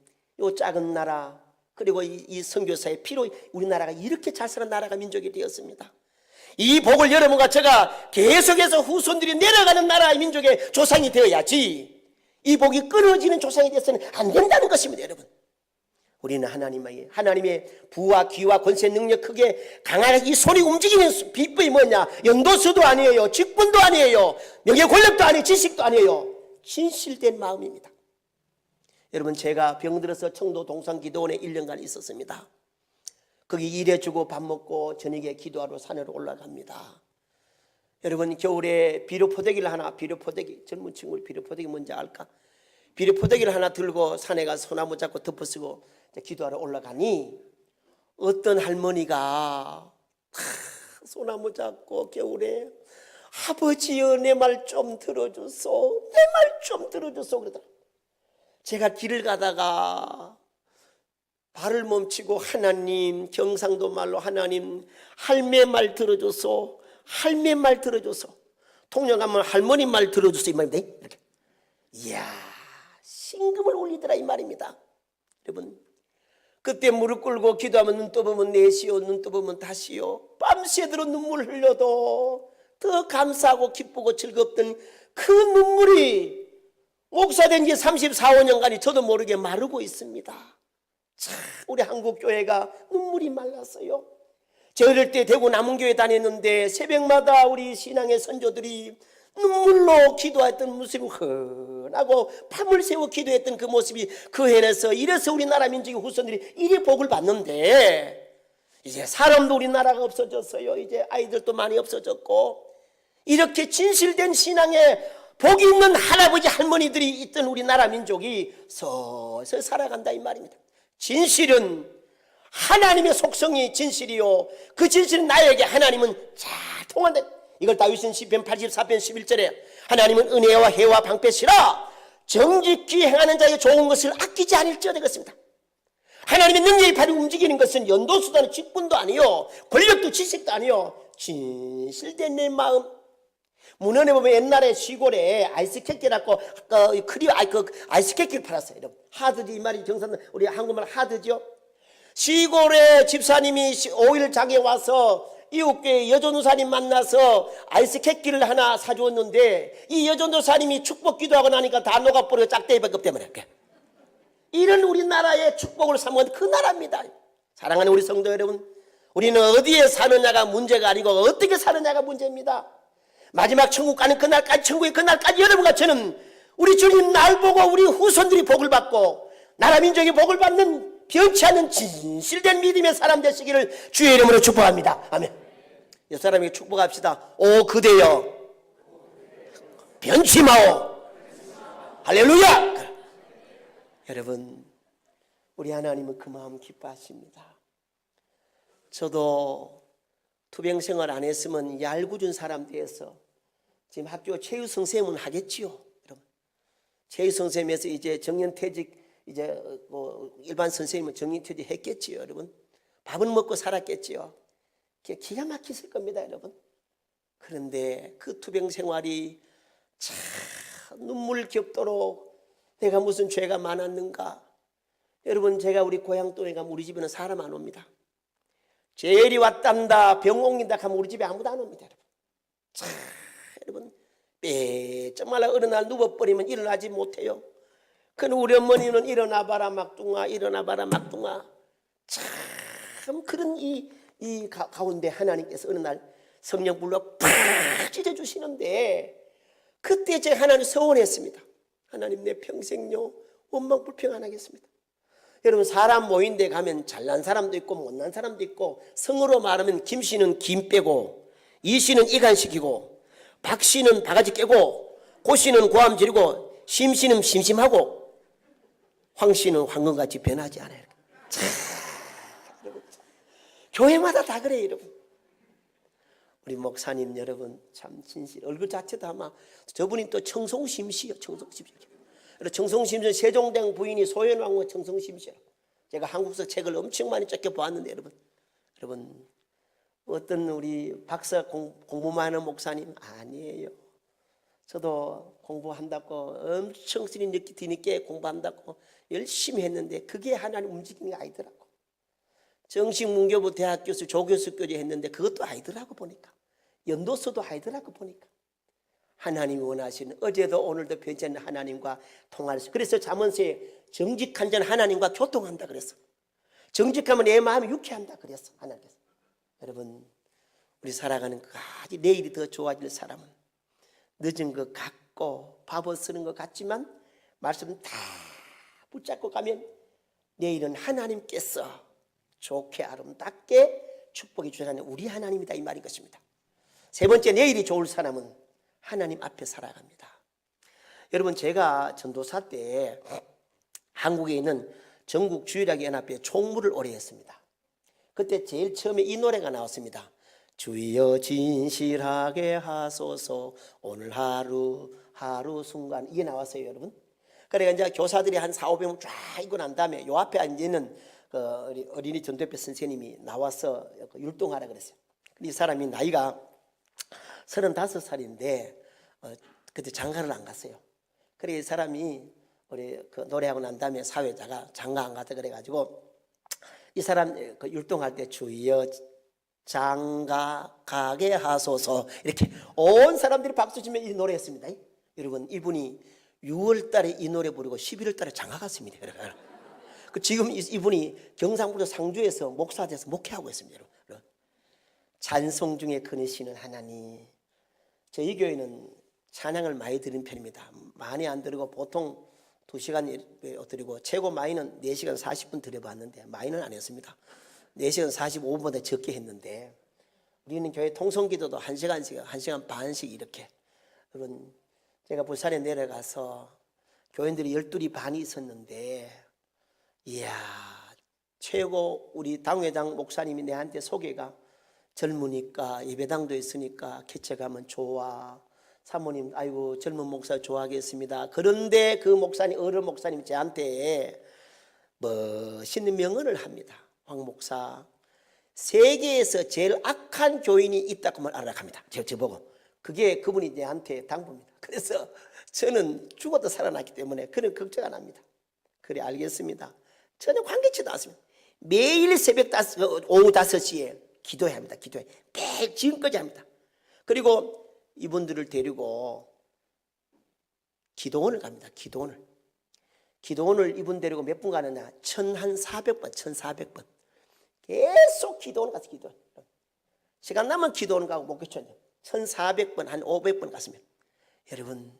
요 작은 나라 그리고 이 선교사의 피로 우리나라가 이렇게 잘 사는 나라가 민족이 되었습니다. 이 복을 여러분과 제가 계속해서 후손들이 내려가는 나라의 민족의 조상이 되어야지 이 복이 끊어지는 조상이 되어서는 안 된다는 것입니다. 여러분 우리는 하나님의 부와 귀와 권세 능력 크게 강하게 이 손이 움직이는 비법이 뭐냐? 연도수도 아니에요. 직분도 아니에요. 명예 권력도 아니에요. 지식도 아니에요. 진실된 마음입니다. 여러분 제가 병들어서 청도 동산기도원에 1년간 있었습니다. 거기 일해주고 밥 먹고 저녁에 기도하러 산으로 올라갑니다. 여러분 겨울에 비료포대기를 하나 젊은 친구들 비료포대기 뭔지 알까? 비료포대기를 하나 들고 산에 가서 소나무 잡고 덮어쓰고 기도하러 올라가니 어떤 할머니가 소나무 잡고 겨울에 아버지여 내 말 좀 들어주소 내 말 좀 들어주소 그러더라. 제가 길을 가다가 발을 멈추고 하나님 경상도 말로 하나님 할매 말 들어줘서 할매 말 들어줘서 통영하면 할머니 말 들어줘서 이 말인데 이렇게 이야 신금을 울리더라 이 말입니다. 여러분, 그때 무릎 꿇고 기도하면 눈 떠보면 내시오, 눈 떠보면 다시오. 밤새도록 눈물 흘려도 더 감사하고 기쁘고 즐겁던 그 눈물이 목사된 지 34, 5년간이 저도 모르게 마르고 있습니다. 참 우리 한국교회가 눈물이 말랐어요. 저 어릴 때 대구 남은교회 다녔는데 새벽마다 우리 신앙의 선조들이 눈물로 기도했던 모습이 흔하고 밤을 새워 기도했던 그 모습이 그 해에서 이래서 우리나라 민족의 후손들이 이리 복을 받는데 이제 사람도 우리나라가 없어졌어요. 이제 아이들도 많이 없어졌고 이렇게 진실된 신앙에 복이 있는 할아버지 할머니들이 있던 우리나라 민족이 서서 살아간다 이 말입니다. 진실은 하나님의 속성이 진실이요 그 진실은 나에게 하나님은 잘 통한다. 이걸 다윗은 시편 84편 11절에 하나님은 은혜와 해와 방패시라 정직히 행하는 자의 좋은 것을 아끼지 않을지어다 그랬습니다. 하나님의 능력이 발이 움직이는 것은 연도수도 직분도 아니요 권력도 지식도 아니요 진실된 내 마음. 문헌에 보면 옛날에 시골에 아이스케이크라고 아이스케이크를 팔았어요. 여러분. 하드지 이 말이 정상 우리 한국말 하드죠. 시골에 집사님이 5일 장에 와서 이웃교회 여전도사님 만나서 아이스케이크를 하나 사주었는데 이 여전도사님이 축복 기도하고 나니까 다 녹아버리고 짝대기밖에 때문에 이런 우리나라의 축복을 삼은 그 나라입니다. 사랑하는 우리 성도 여러분, 우리는 어디에 사느냐가 문제가 아니고 어떻게 사느냐가 문제입니다. 마지막 천국 가는 그날까지, 천국의 그날까지 여러분과 저는 우리 주님 날 보고 우리 후손들이 복을 받고 나라 민족이 복을 받는 변치 않는 진실된 믿음의 사람 되시기를 주의 이름으로 축복합니다. 아멘. 이 사람에게 축복합시다. 오 그대여 변치 마오. 할렐루야. 여러분, 우리 하나님은 그 마음 기뻐하십니다. 저도 투병생활 안 했으면 얄궂은 사람 돼서 지금 학교 체육성 선생님은 하겠지요. 여러분, 체육성 선생님에서 이제 정년퇴직 이제 뭐 일반 선생님은 정년퇴직 했겠지요. 여러분, 밥은 먹고 살았겠지요. 기가 막혔을 겁니다. 여러분. 그런데 그 투병생활이 참 눈물 겹도록 내가 무슨 죄가 많았는가. 여러분, 제가 우리 고향 동에 가면 우리 집에는 사람 안 옵니다. 제일이 왔단다 병 옮긴다 하면 우리 집에 아무도 안 옵니다. 여러분. 참 여러분 정말 어느 날 누워버리면 일어나지 못해요. 그는 우리 어머니는 일어나봐라 막둥아 일어나봐라 막둥아. 참 그런 이 가운데 하나님께서 어느 날 성령 불러 팍 찢어주시는데 그때 제가 하나님 서원했습니다. 하나님 내 평생요 원망 불평 안 하겠습니다. 여러분, 사람 모인 데 가면 잘난 사람도 있고 못난 사람도 있고 성으로 말하면 김 씨는 김 빼고 이 씨는 이간 시키고 박 씨는 바가지 깨고 고 씨는 고함 지르고 심 씨는 심심하고 황 씨는 황금같이 변하지 않아요. 참, 여러분, 교회마다 다 그래요. 여러분, 우리 목사님 여러분 참 진실 얼굴 자체도 아마 저분이 또 청송심씨요. 청송심씨. 청송심씨 세종대왕 부인이 소현왕후 청송심씨라고. 제가 한국서 책을 엄청 많이 쫓겨보았는데 여러분 어떤 우리 박사 공부만 하는 목사님 아니에요. 저도 공부한다고 엄청 뒤늦게 공부한다고 열심히 했는데 그게 하나님 움직이는 게 아니더라고. 정식 문교부 대학 교수 조교수까지 했는데 그것도 아니더라고 보니까. 연도서도 아니더라고 보니까. 하나님이 원하시는 어제도 오늘도 변치 않는 하나님과 통할 수. 그래서 잠언서에 정직한 자는 하나님과 교통한다 그랬어. 정직하면 내 마음이 유쾌한다 그랬어 하나님께서. 여러분, 우리 살아가는 까지 내일이 더 좋아질 사람은 늦은 것 같고 바보 쓰는 것 같지만 말씀 다 붙잡고 가면 내일은 하나님께서 좋게 아름답게 축복해 주시는 우리 하나님이다 이 말인 것입니다. 세 번째, 내일이 좋을 사람은 하나님 앞에 살아갑니다. 여러분, 제가 전도사 때 한국에 있는 전국 주일학교 연합회 총무를 오래 했습니다. 그때 제일 처음에 이 노래가 나왔습니다. 주여 진실하게 하소서 오늘 하루 순간 이게 나왔어요. 여러분. 그러니까 이제 교사들이 한 4, 500명 쫙 있고 난 다음에 요 앞에 앉아있는 그 어린이 전도협회 선생님이 나와서 율동하라 그랬어요. 이 사람이 나이가 35살인데 그때 장가를 안 갔어요. 그래 이 사람이 우리 그 노래하고 난 다음에 사회자가 장가 안 가다 그래가지고 이 사람 그 율동할 때 주여 장가 가게 하소서 이렇게 온 사람들이 박수 치면 이 노래했습니다. 여러분 이분이 6월 달에 이 노래 부르고 11월 달에 장가 갔습니다. 여러분. 지금 이분이 경상북도 상주에서 목사 돼서 목회하고 있습니다. 여러분. 찬송 중에 거느시는 하나님. 저희 교회는 찬양을 많이 드리는 편입니다. 많이 안 드리고 보통 2시간 드리고 최고 많이는 4시간 40분 드려봤는데 많이는 안 했습니다. 4시간 45분보다 적게 했는데 우리는 교회 통성기도도 1시간씩 1시간 반씩 이렇게. 여러분 제가 부산에 내려가서 교인들이 12리 반이 있었는데 이야 최고 우리 당회장 목사님이 내한테 소개가 젊으니까 예배당도 있으니까 개척하면 좋아. 사모님 아이고 젊은 목사 좋아하겠습니다. 그런데 그 목사님 어른 목사님이 저한테 멋있는 명언을 합니다. 황 목사 세계에서 제일 악한 교인이 있다고 알아갑니다. 저보고 그게 그분이 내한테 당부입니다. 그래서 저는 죽어도 살아났기 때문에 그는 걱정 안 합니다. 그래 알겠습니다. 전혀 관계치도 않습니다. 매일 새벽 오후 5시에 기도해야 합니다. 기도해 매일 지금까지 합니다. 그리고 이분들을 데리고 기도원을 갑니다. 기도원을 이분 데리고 몇 분 가느냐 1400번 계속 기도원 가서 기도해. 시간 나면 기도원 가고 목회천 1400번 한 500번 갔습니다. 여러분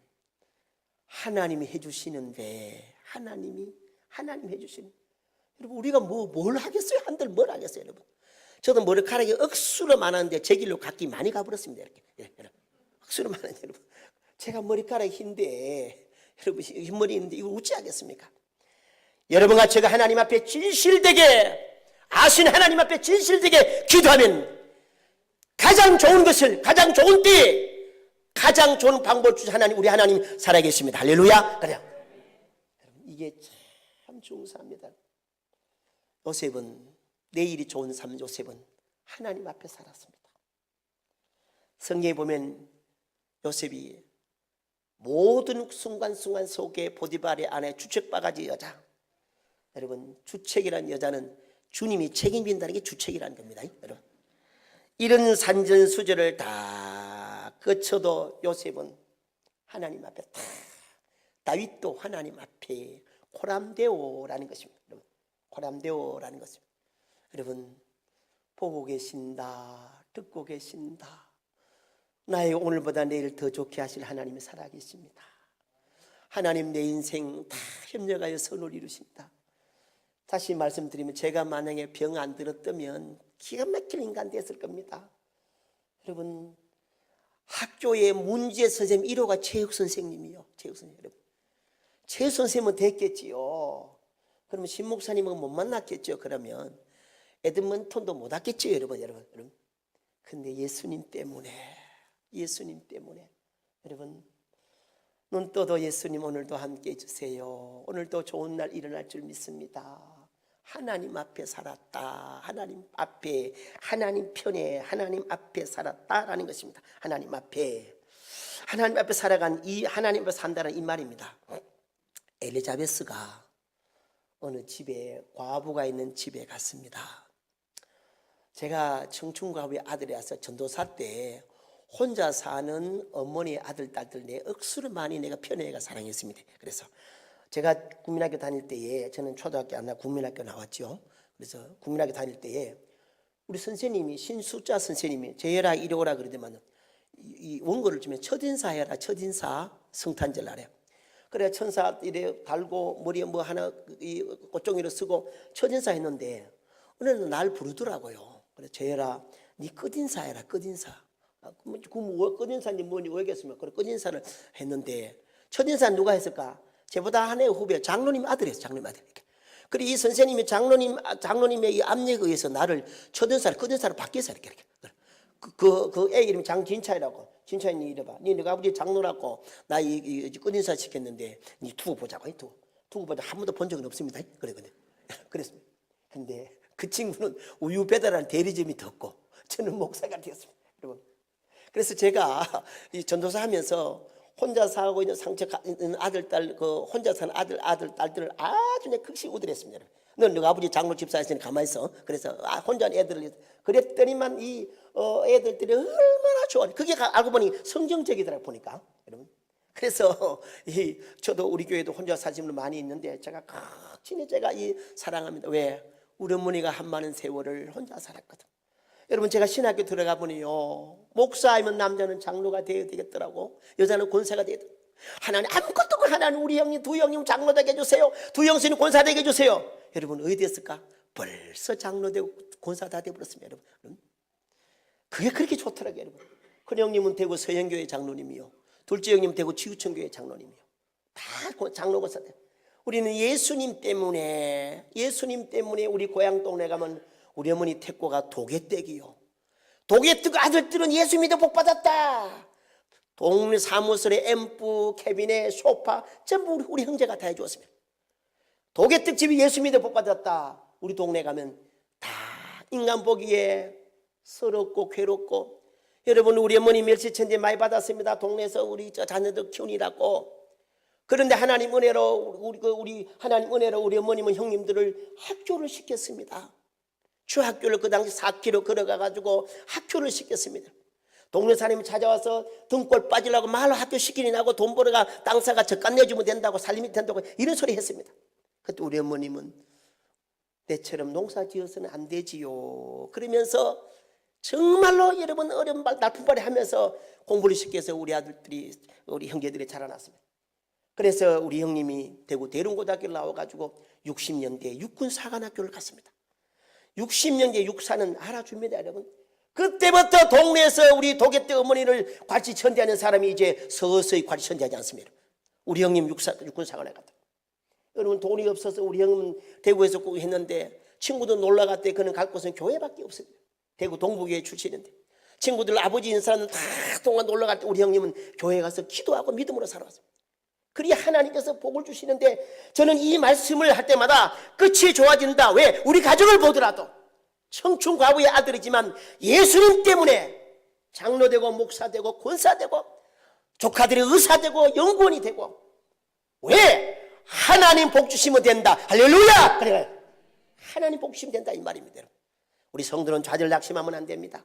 하나님이 해주시는데 하나님 해주시는 여러분 우리가 뭘 하겠어요? 한들 뭘 하겠어요? 여러분 저도 머리카락이 억수로 많았는데 제 길로 갓기 많이 가버렸습니다. 이렇게 여러분 억수로 많은데 여러분 제가 머리카락이 흰데 여러분 흰머리 있는데 이걸 어찌하겠습니까? 여러분과 제가 하나님 앞에 진실되게 아신 하나님 앞에 진실되게 기도하면 가장 좋은 것을 가장 좋은 때에 가장 좋은 방법을 주신 하나님 우리 하나님 살아계십니다. 할렐루야. 그래요. 이게 참 중요합니다. 요셉은 내일이 좋은 삶 요셉은 하나님 앞에 살았습니다. 성경에 보면 요셉이 모든 순간순간 속에 보디발의 아내 주책바가지 여자. 여러분 주책이라는 여자는 주님이 책임진다는 게 주책이라는 겁니다. 여러분 이런 산전수절을 다 거쳐도 요셉은 하나님 앞에 다 다윗도 하나님 앞에 코람데오라는 것입니다. 여러분 코람데오라는 것입니다. 여러분 보고 계신다 듣고 계신다 나의 오늘보다 내일 더 좋게 하실 하나님이 살아계십니다. 하나님 내 인생 다 협력하여 선을 이루신다. 다시 말씀드리면 제가 만약에 병 안 들었다면 기가 막힌 인간 됐을 겁니다. 여러분 학교의 문제 선생님 1호가 체육 선생님이요. 체육 선생님 여러분 체육 선생님은 됐겠지요. 그러면 신 목사님은 못 만났겠죠. 그러면 에드먼턴도 못 왔겠죠. 여러분 근데 예수님 때문에 여러분 눈 떠도 예수님 오늘도 함께 해주세요. 오늘도 좋은 날 일어날 줄 믿습니다. 하나님 앞에 살았다. 하나님 앞에 하나님 편에 하나님 앞에 살았다라는 것입니다. 하나님 앞에 살아간 이 하나님 앞에 산다는 이 말입니다. 엘리자베스가 어느 집에 과부가 있는 집에 갔습니다. 제가 청춘과부의 아들이라서 전도사 때 혼자 사는 어머니의 아들 딸들 내 억수로 많이 내가 편애가 사랑했습니다. 그래서 제가 국민학교 다닐 때에 저는 초등학교 안 나고 국민학교 나왔죠. 그래서 국민학교 다닐 때에 우리 선생님이 신수자 선생님이 제해라 이리 오라 그러더만 이 원고를 주면 첫인사 해라 첫인사 성탄절 날에 그래 천사 이래 달고 머리에 뭐 하나 이 꽃종이를 쓰고 첫인사 했는데 어느 날 부르더라고요. 그래 제해라 네 끝인사 해라 끝인사. 그 끝인사인지 뭐니 모르겠으면 그래 끝인사를 했는데 첫인사는 누가 했을까? 저보다 한 해 후배 장로님 아들이었어요. 장로님 아들. 그리고 이 선생님이 장로님의 이 압력에 의해서 나를 첫인사를 끝인사를 바뀌었어요. 이렇게. 그 애 이름이 장진차이라고. 진차이니 이래봐. 네가 아버지 장로라고 나 이 끝인사 시켰는데 네 두고 보자고. 두고 보자. 한 번도 본 적은 없습니다. 그랬습니다. 근데 그 친구는 우유 배달하는 대리점이 더 저는 목사가 되었습니다. 여러분. 그래서 제가 이 전도사 하면서 혼자 살고 있는 상처 있는 아들, 딸, 그 혼자 사는 아들, 딸들을 아주 그냥 극시 우대했습니다. 너는 아버지 장로 집사였으니 가만히 있어. 그래서 혼자 애들을 그랬더니만 이 애들들이 얼마나 좋아. 그게 알고 보니 성경적이더라고 보니까 여러분. 그래서 저도 우리 교회도 혼자 사시는 분 많이 있는데 제가 극진히 제가 사랑합니다. 왜? 우리 어머니가 한 많은 세월을 혼자 살았거든. 여러분 제가 신학교 들어가 보니요 목사이면 남자는 장로가 되어야 되겠더라고. 여자는 권사가 되어야 돼. 하나님 아무것도 없고 하나님 우리 형님 두 형님 장로 되게 해주세요. 두 형수님 권사 되게 해주세요. 여러분 어디 됐을까? 벌써 장로 되고 권사 다 되어버렸습니다. 여러분 그게 그렇게 좋더라고요. 여러분 큰 형님은 대구 서현교회 장로님이요, 둘째 형님 대구 지구촌교회 장로님이요. 다 장로 권사 돼. 우리는 예수님 때문에 우리 고향 동네 가면 우리 어머니 태꼬가 도개떼기요. 도개뜨고 아들들은 예수 믿어 복 받았다. 동네 사무실에 앰프, 캐비넷, 소파 전부 우리 형제가 다 해주었습니다. 도개뜨 집이 예수 믿어 복 받았다. 우리 동네 가면 다 인간 보기에 서럽고 괴롭고. 여러분 우리 어머니 멸시천재 많이 받았습니다. 동네에서 우리 자녀들 키우니라고. 그런데 하나님 은혜로 우리 하나님 은혜로 우리 어머님은 형님들을 학교를 시켰습니다. 주학교를 그 당시 4km 걸어가가지고 학교를 시켰습니다. 동네 사람이 찾아와서 등골 빠지려고 말로 학교 시키니 나고 돈 벌어가 땅사가 젓간 내주면 된다고 살림이 된다고 이런 소리 했습니다. 그때 우리 어머님은 내처럼 농사 지어서는 안 되지요. 그러면서 정말로 여러분 어려운 날품발이 하면서 공부를 시켜서 우리 아들들이 우리 형제들이 자라났습니다. 그래서 우리 형님이 대구 대릉고등학교를 나와가지고 60년대에 육군사관학교를 갔습니다. 60년대 육사는 알아줍니다. 여러분 그때부터 동네에서 우리 도개떼 어머니를 같이 천대하는 사람이 이제 서서히 같이 천대하지 않습니다. 우리 형님 육군사관에 갔다. 여러분 돈이 없어서 우리 형님은 대구에서 꼭 했는데 친구들 놀러 갔대. 그는 갈 곳은 교회밖에 없습니다. 대구 동부교회 출신인데 친구들 아버지 있는 사람은 다 동안 놀러 갈 때 우리 형님은 교회 가서 기도하고 믿음으로 살아왔습니다. 그래야 하나님께서 복을 주시는데 저는 이 말씀을 할 때마다 끝이 좋아진다. 왜? 우리 가정을 보더라도 청춘 과부의 아들이지만 예수님 때문에 장로되고 목사되고 권사되고 조카들이 의사되고 연구원이 되고. 왜? 하나님 복 주시면 된다. 할렐루야. 그래 하나님 복 주시면 된다 이 말입니다. 우리 성도는 좌절 낙심하면 안 됩니다.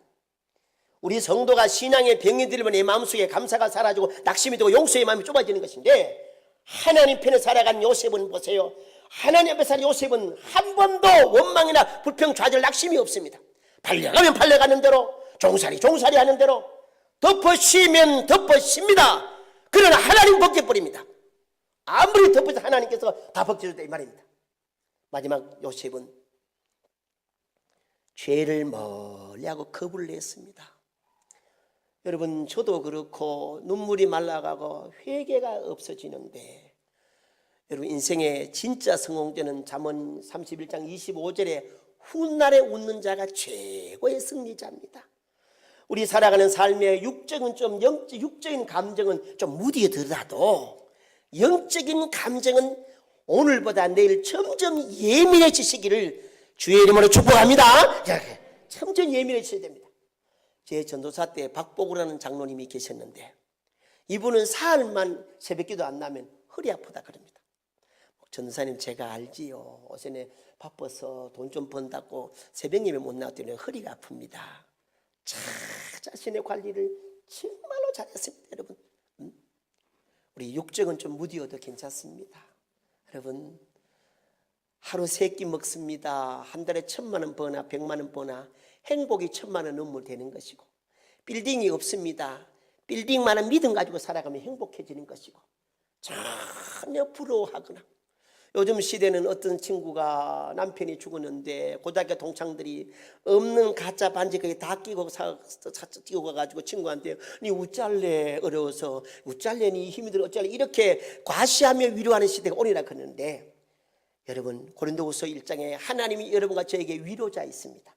우리 성도가 신앙의 병이 들면 내 마음속에 감사가 사라지고 낙심이 되고 용서의 마음이 좁아지는 것인데, 하나님 편에 살아간 요셉은 보세요. 하나님 앞에 산 요셉은 한 번도 원망이나 불평, 좌절, 낙심이 없습니다. 팔려가면 팔려가는 대로, 종살이 하는 대로, 덮어쉬면 덮어쉽니다. 그러나 하나님 벗겨버립니다. 아무리 덮어서 하나님께서 다 벗겨준다 이 말입니다. 마지막 요셉은 죄를 멀리하고 겁을 냈습니다. 여러분 저도 그렇고 눈물이 말라가고 회개가 없어지는데, 여러분 인생의 진짜 성공자는 잠언 31장 25절에 훗날에 웃는 자가 최고의 승리자입니다. 우리 살아가는 삶의 육적인 감정은 좀 무디어들어도 영적인 감정은 오늘보다 내일 점점 예민해지시기를 주의 이름으로 축복합니다. 점점 예민해지셔야 됩니다. 제 전도사 때 박보구라는 장로님이 계셨는데 이분은 사흘만 새벽기도 안 나면 허리 아프다 그럽니다. 전도사님 제가 알지요. 어제는 바빠서 돈 좀 번다고 새벽 예배 못 나왔더니 허리가 아픕니다. 자신의 관리를 정말로 잘했습니다. 여러분 우리 육적은 좀 무디어도 괜찮습니다. 여러분 하루 3끼 먹습니다. 한 달에 1,000만 원 버나 100만 원 버나 행복이 1,000만 원 넘으면 되는 것이고, 빌딩이 없습니다. 빌딩만한 믿음 가지고 살아가면 행복해지는 것이고, 전혀 부러워하거나. 요즘 시대는 어떤 친구가 남편이 죽었는데 고등학교 동창들이 없는 가짜 반지 거기 다 끼고 가가지고 친구한테 니 우짤래 어려워서 우짤래 니 힘이 들어 어쩔래 이렇게 과시하며 위로하는 시대가 오리라 그러는데, 여러분 고린도후서 1장에 하나님이 여러분과 저에게 위로자 있습니다.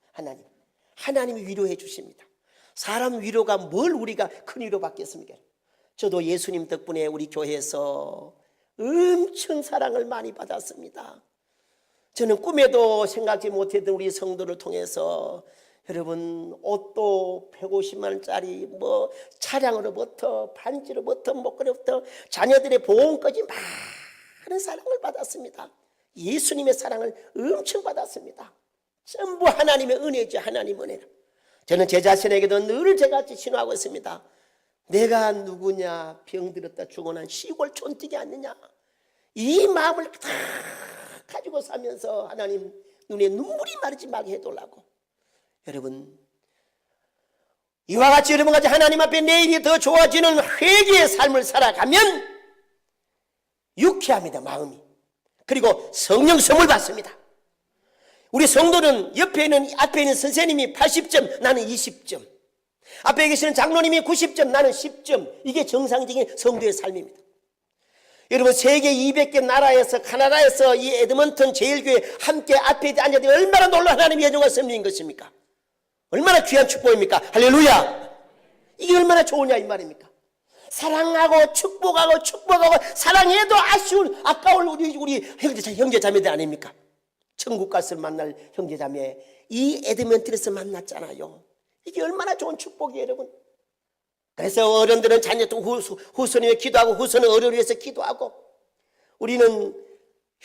하나님이 위로해 주십니다. 사람 위로가 뭘 우리가 큰 위로 받겠습니까? 저도 예수님 덕분에 우리 교회에서 엄청 사랑을 많이 받았습니다. 저는 꿈에도 생각지 못했던 우리 성도를 통해서 여러분 옷도 150만 원짜리 뭐 차량으로부터 반지로부터 목걸이부터 자녀들의 보험까지 많은 사랑을 받았습니다. 예수님의 사랑을 엄청 받았습니다. 전부 하나님의 은혜죠. 하나님 은혜라. 저는 제 자신에게도 늘 제가 신호하고 있습니다. 내가 누구냐, 병들었다 죽어난 시골 촌뜨기 아니냐, 이 마음을 다 가지고 살면서 하나님 눈에 눈물이 마르지 말게 해달라고. 여러분, 이와 같이 여러분같이 하나님 앞에 내일이 더 좋아지는 회개의 삶을 살아가면 유쾌합니다. 마음이. 그리고 성령 선물 받습니다. 우리 성도는 앞에 있는 선생님이 80점, 나는 20점. 앞에 계시는 장로님이 90점, 나는 10점. 이게 정상적인 성도의 삶입니다. 여러분, 세계 200개 나라에서, 카나다에서 이 에드먼턴 제일교회 함께 앞에 앉아서 얼마나 놀라운 하나님의 예정과 섭리인 것입니까? 얼마나 귀한 축복입니까? 할렐루야! 이게 얼마나 좋으냐 이 말입니까? 사랑하고 축복하고 사랑해도 아까울 우리 형제자매들 아닙니까? 천국 가서 만날 형제자매, 이 에드먼턴에서 만났잖아요. 이게 얼마나 좋은 축복이에요, 여러분. 그래서 어른들은 자녀 후손을 위해 기도하고 후손은 어른을 위해서 기도하고, 우리는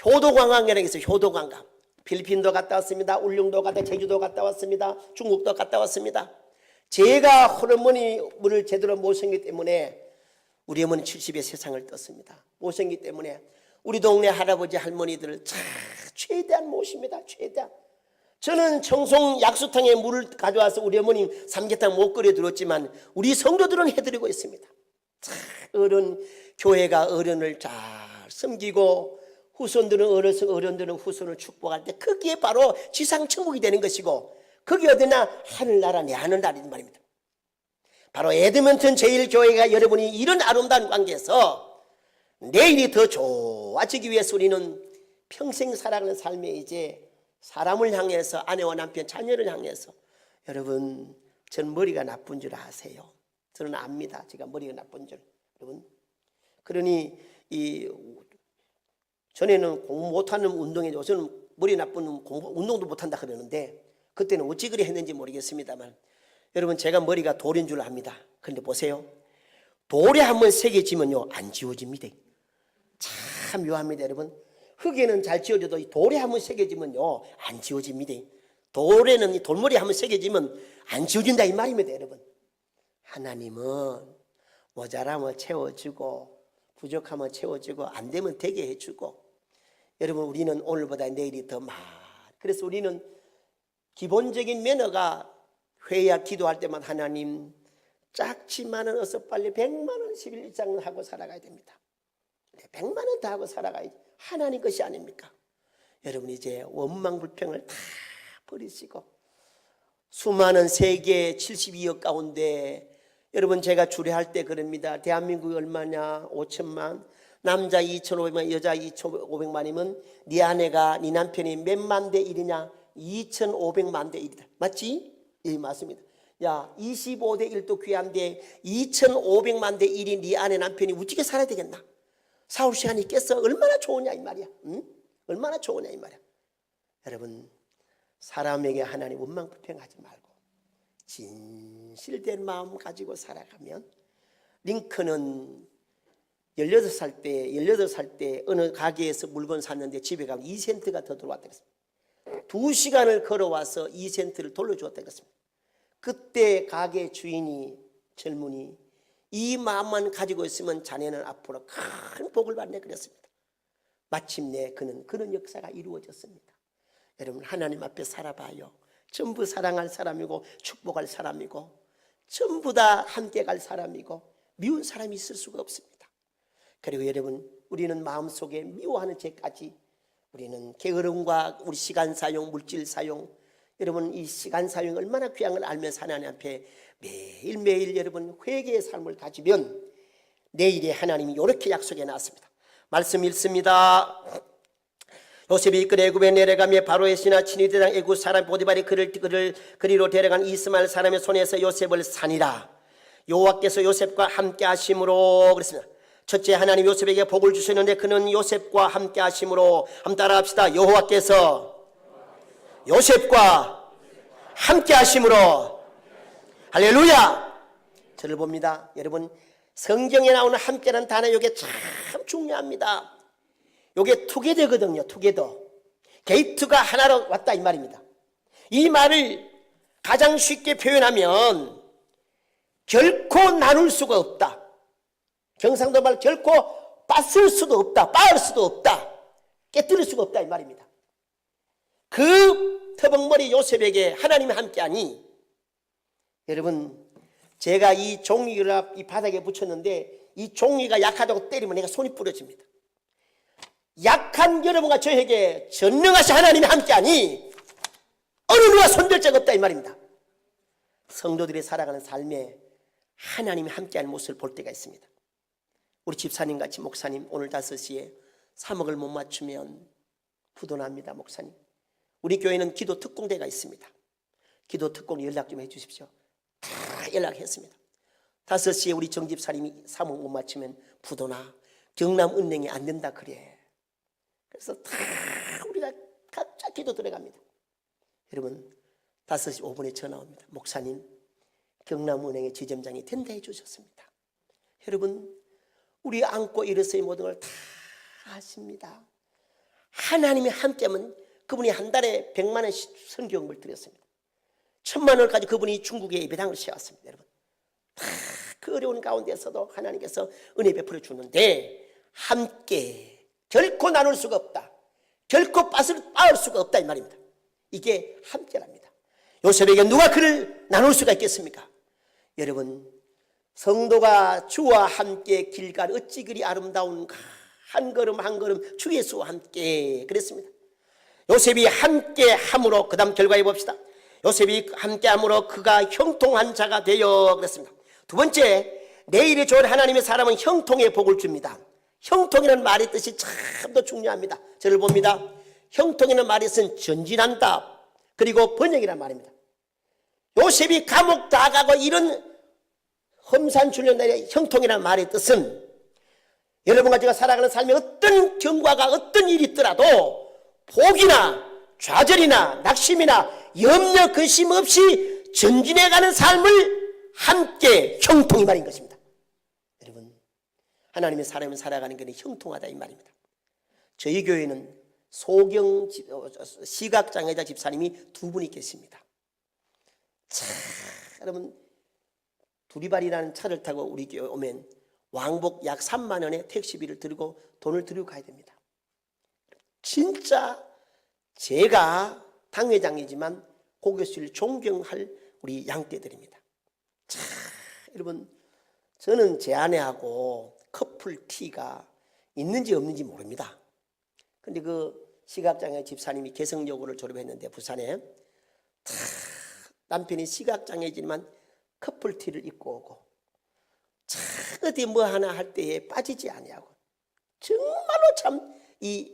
효도관광이라는 게 있어요. 효도관광. 필리핀도 갔다 왔습니다. 울릉도 갔다, 제주도 갔다 왔습니다. 중국도 갔다 왔습니다. 제가 호르몬을 제대로 못 생기기 때문에 우리 어머니 70에 세상을 떴습니다. 못 생기기 때문에 우리 동네 할아버지 할머니들을 최대한 모십니다. 최대한. 저는 청송 약수탕에 물을 가져와서 우리 어머니 삼계탕 못 끓여 드렸지만 우리 성도들은 해드리고 있습니다. 교회가 어른을 잘 섬기고 후손들은 어른들은 후손을 축복할 때 그게 바로 지상천국이 되는 것이고, 그게 어디나 하늘나라 내 하늘나라인 말입니다. 바로 에드먼턴 제일교회가 여러분이 이런 아름다운 관계에서 내일이 더 좋아지기 위해서 우리는 평생 살아가는 삶에 이제 사람을 향해서, 아내와 남편, 자녀를 향해서, 여러분, 저는 머리가 나쁜 줄 아세요. 저는 압니다. 제가 머리가 나쁜 줄. 여러분, 그러니 전에는 공부 못하는 운동에 저는 머리 나쁜 운동도 못한다 그러는데, 그때는 어찌 그리 했는지 모르겠습니다만, 여러분, 제가 머리가 돌인 줄 압니다. 그런데 보세요. 돌에 한번 새겨지면요 안 지워집니다. 참 묘합니다. 여러분, 흙에는 잘 지워져도 이 돌에 한번 새겨지면요 안 지워집니다. 돌에는 이 돌머리 한번 새겨지면 안 지워진다 이 말입니다. 여러분, 하나님은 모자라면 채워주고 부족하면 채워주고 안 되면 되게 해주고, 여러분, 우리는 오늘보다 내일이 더 그래서 우리는 기본적인 매너가 회의와 기도할 때만 하나님 작지만은 어서 빨리 100만 원 11장을 하고 살아가야 됩니다. 100만 원 더 하고 살아가야지. 하나님 것이 아닙니까? 여러분, 이제 원망불평을 다 버리시고 수많은 세계 72억 가운데, 여러분, 제가 주례할 때 그럽니다. 대한민국이 얼마냐? 5천만. 남자 2,500만, 여자 2,500만이면 네 아내가, 네 남편이 몇만 대 1이냐? 2,500만 대 1이다. 맞지? 예, 맞습니다. 야, 25대 1도 귀한데 2,500만 대 1이 네 아내 남편이 우찌게 살아야 되겠나? 사울 시간이 있겠어? 얼마나 좋으냐 이 말이야. 응? 얼마나 좋으냐 이 말이야. 여러분, 사람에게 하나님 원망불평하지 말고 진실된 마음 가지고 살아가면, 링컨은 18살 때 어느 가게에서 물건 샀는데 집에 가면 2센트가 더 들어왔다 그랬습니다. 2시간을 걸어와서 2센트를 돌려주었다 그랬습니다. 그때 가게 주인이, 젊은이, 이 마음만 가지고 있으면 자네는 앞으로 큰 복을 받네 그랬습니다. 마침내 그런 역사가 이루어졌습니다. 여러분, 하나님 앞에 살아봐요. 전부 사랑할 사람이고 축복할 사람이고 전부 다 함께 갈 사람이고 미운 사람이 있을 수가 없습니다. 그리고 여러분, 우리는 마음속에 미워하는 죄까지, 우리는 게으름과 우리 시간 사용, 물질 사용, 여러분, 이 시간 사용이 얼마나 귀한 걸 알면서 하나님 앞에 매일매일 여러분 회개의 삶을 가지면 내일에 하나님이 이렇게 약속해 놨습니다. 말씀 읽습니다. 요셉이 이끌어 애굽에 내려가며 바로의 신하 친위대장 애굽 사람 보디발이 그를 그리로 데려간 이스마엘 사람의 손에서 요셉을 산이라. 여호와께서 요셉과 함께 하심으로 그랬습니다. 첫째, 하나님 요셉에게 복을 주셨는데 그는 요셉과 함께 하심으로, 한번 따라합시다. 여호와께서 요셉과 함께 하심으로. 할렐루야. 저를 봅니다. 여러분, 성경에 나오는 함께라는 단어, 이게 참 중요합니다. 이게 투게더거든요. 투게더. 게이트가 하나로 왔다 이 말입니다. 이 말을 가장 쉽게 표현하면 결코 나눌 수가 없다. 경상도 말 결코 빠쓸 수도 없다. 빠을 수도 없다. 깨뜨릴 수가 없다 이 말입니다. 그 터벅머리 요셉에게 하나님이 함께하니, 여러분, 제가 이 종이를 이 바닥에 붙였는데 이 종이가 약하다고 때리면 내가 손이 부러집니다. 약한 여러분과 저에게 전능하신 하나님이 함께하니 어느 누가 손댈 자가 없다 이 말입니다. 성도들이 살아가는 삶에 하나님이 함께하는 모습을 볼 때가 있습니다. 우리 집사님 같이 목사님 오늘 5시에 3억을 못 맞추면 부도납니다. 목사님, 우리 교회는 기도 특공대가 있습니다. 기도 특공 연락 좀 해주십시오. 다 연락했습니다. 5시에 우리 정 집사님이 3억 못 맞추면 부도나, 경남은행에 안 된다 그래. 그래서 다 우리가 각자 기도 들어갑니다. 여러분, 5시 5분에 전화 옵니다. 목사님, 경남은행의 지점장이 된다 해주셨습니다. 여러분, 우리 안고 일어서의 모든 걸 다 하십니다. 하나님이 함께하면 그분이 한 달에 100만 원씩 선교금을 드렸습니다. 1000만 원을 가지고 그분이 중국에 예배당을 세웠습니다. 여러분, 다 그 어려운 가운데서도 하나님께서 은혜 베풀어 주는데, 함께 결코 나눌 수가 없다. 결코 빠을 수가 없다 이 말입니다. 이게 함께랍니다. 요셉에게 누가 그를 나눌 수가 있겠습니까? 여러분, 성도가 주와 함께 길 갈 어찌 그리 아름다운가. 한 걸음 한 걸음 주 예수와 함께 그랬습니다. 요셉이 함께 함으로, 그 다음 결과해 봅시다. 요셉이 함께 함으로 그가 형통한 자가 되어 그랬습니다. 두 번째, 내일이 좋은 하나님의 사람은 형통의 복을 줍니다. 형통이라는 말의 뜻이 참 더 중요합니다. 저를 봅니다. 형통이라는 말의 뜻은 전진한다, 그리고 번영이라는 말입니다. 요셉이 감옥 다 가고 이런 험산 출련날의 형통이라는 말의 뜻은, 여러분과 제가 살아가는 삶에 어떤 경과가 어떤 일이 있더라도 복이나 좌절이나 낙심이나 염려 근심 없이 전진해가는 삶을 함께 형통이 말인 것입니다. 여러분, 하나님의 사람을 살아가는 것은 형통하다 이 말입니다. 저희 교회는 소경 시각장애자 집사님이 2분이 계십니다. 자, 여러분, 두리발이라는 차를 타고 우리 교회 오면 왕복 약 3만 원의 택시비를 들고 돈을 들고 가야 됩니다. 진짜 제가 당회장이지만 고교수를 존경할 우리 양떼들입니다. 자, 여러분, 저는 제 아내하고 커플티가 있는지 없는지 모릅니다. 근데 그 시각장애 집사님이 개성여고를 졸업했는데 부산에, 남편이 시각장애지만 커플티를 입고 오고, 참 어디 뭐 하나 할 때에 빠지지 아니하고, 정말로 참 이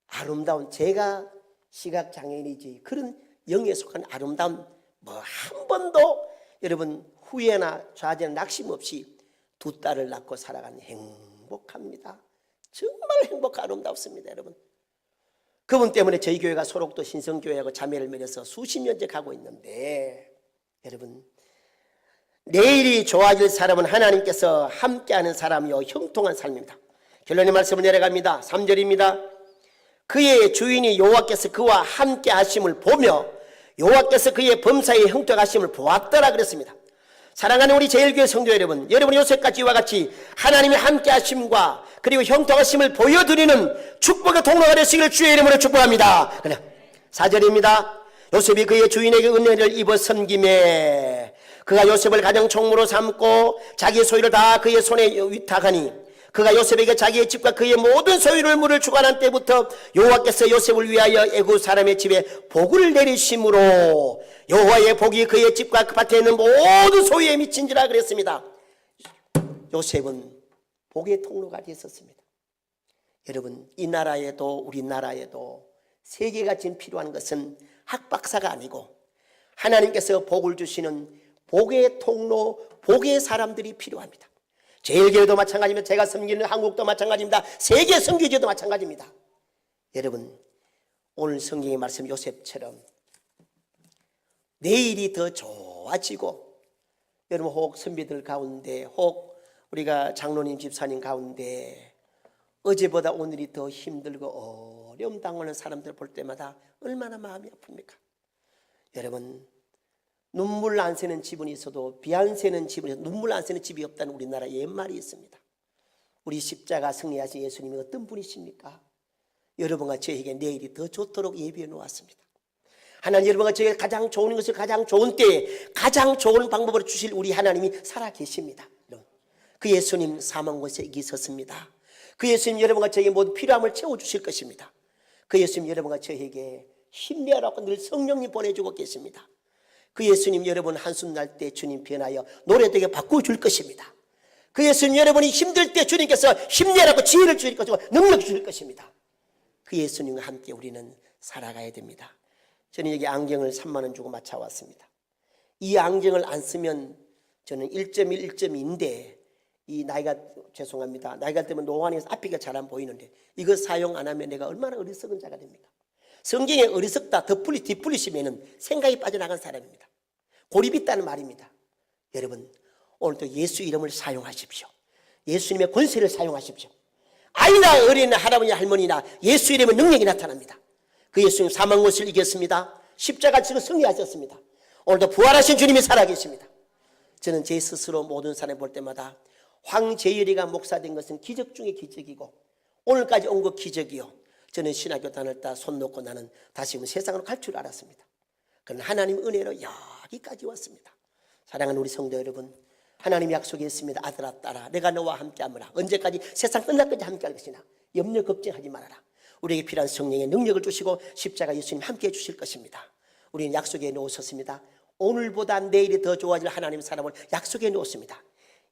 아름다운, 제가 시각장애인이지 그런 영에 속한 아름다운, 뭐 한 번도 여러분 후회나 좌절나 낙심 없이 2 딸을 낳고 살아가는, 행복합니다. 정말 행복하고 아름답습니다. 여러분, 그분 때문에 저희 교회가 소록도 신성교회하고 자매를 맺어서 수십 년째 가고 있는데, 여러분, 내일이 좋아질 사람은 하나님께서 함께하는 사람이요 형통한 삶입니다. 결론의 말씀을 내려갑니다. 3절입니다. 그의 주인이 여호와께서 그와 함께 하심을 보며 여호와께서 그의 범사에 형통하심을 보았더라 그랬습니다. 사랑하는 우리 제일교회 성도 여러분, 여러분이 요셉같이 이와 같이 하나님의 함께 하심과 그리고 형통하심을 보여드리는 축복의 통로가 되시기를 주의 이름으로 축복합니다. 4절입니다. 요셉이 그의 주인에게 은혜를 입어 섬김에 그가 요셉을 가정 총무로 삼고 자기의 소유를 다 그의 손에 위탁하니, 그가 요셉에게 자기의 집과 그의 모든 소유를 물을 주관한 때부터 여호와께서 요셉을 위하여 애굽 사람의 집에 복을 내리심으로 여호와의 복이 그의 집과 그 밭에 있는 모든 소유에 미친지라 그랬습니다. 요셉은 복의 통로가 되었습니다. 여러분, 이 나라에도 우리나라에도 세계가 지금 필요한 것은 학박사가 아니고 하나님께서 복을 주시는 복의 통로, 복의 사람들이 필요합니다. 제일교회도 마찬가지입니다. 제가 섬기는 한국도 마찬가지입니다. 세계 선교제도 마찬가지입니다. 여러분, 오늘 성경의 말씀 요셉처럼 내일이 더 좋아지고, 여러분 혹 선배들 가운데, 혹 우리가 장로님 집사님 가운데 어제보다 오늘이 더 힘들고 어려움 당하는 사람들 볼 때마다 얼마나 마음이 아픕니까? 여러분, 눈물 안 새는 집은 있어도 비 안 새는 집은 있어도 눈물 안 새는 집이 없다는 우리나라 옛말이 있습니다. 우리 십자가 승리하신 예수님이 어떤 분이십니까? 여러분과 저에게 내일이 더 좋도록 예비해 놓았습니다. 하나님, 여러분과 저에게 가장 좋은 것을 가장 좋은 때에 가장 좋은 방법으로 주실 우리 하나님이 살아계십니다. 그 예수님 사망 곳에 이기셨습니다. 그 예수님 여러분과 저에게 모든 필요함을 채워주실 것입니다. 그 예수님 여러분과 저에게 힘내라고 늘 성령님 보내주고 계십니다. 그 예수님 여러분 한숨 날 때 주님 변하여 노래되게 바꿔줄 것입니다. 그 예수님 여러분이 힘들 때 주님께서 힘내라고 지혜를 주실 것이고 능력 주실 것입니다. 그 예수님과 함께 우리는 살아가야 됩니다. 저는 여기 안경을 3만 원 주고 맞춰왔습니다. 이 안경을 안 쓰면 저는 1.1, 1.2인데 이 나이가, 죄송합니다, 나이가 들면 노안에서 앞이가 잘 안 보이는데 이거 사용 안 하면 내가 얼마나 어리석은 자가 됩니까? 성경에 어리석다, 뒷풀이시면 생각이 빠져나간 사람입니다. 고립이 있다는 말입니다. 여러분, 오늘도 예수 이름을 사용하십시오. 예수님의 권세를 사용하십시오. 아이나 어린이나 할아버지 할머니나 예수 이름의 능력이 나타납니다. 그 예수님 사망 것을 이겼습니다. 십자가 지고 승리하셨습니다. 오늘도 부활하신 주님이 살아계십니다. 저는 제 스스로 모든 사람을 볼 때마다 황재열이가 목사된 것은 기적 중에 기적이고 오늘까지 온 것 기적이요, 저는 신학교 다닐 때 손 놓고 나는 다시 세상으로 갈 줄 알았습니다. 그러나 하나님 은혜로 여기까지 왔습니다. 사랑하는 우리 성도 여러분, 하나님이 약속했습니다. 아들아 딸아, 내가 너와 함께하노라. 언제까지? 세상 끝날까지 함께할 것이나 염려 걱정하지 말아라. 우리에게 필요한 성령의 능력을 주시고 십자가 예수님 함께해 주실 것입니다. 우리는 약속해 놓으셨습니다. 오늘보다 내일이 더 좋아질 하나님의 사람을 약속해 놓았습니다.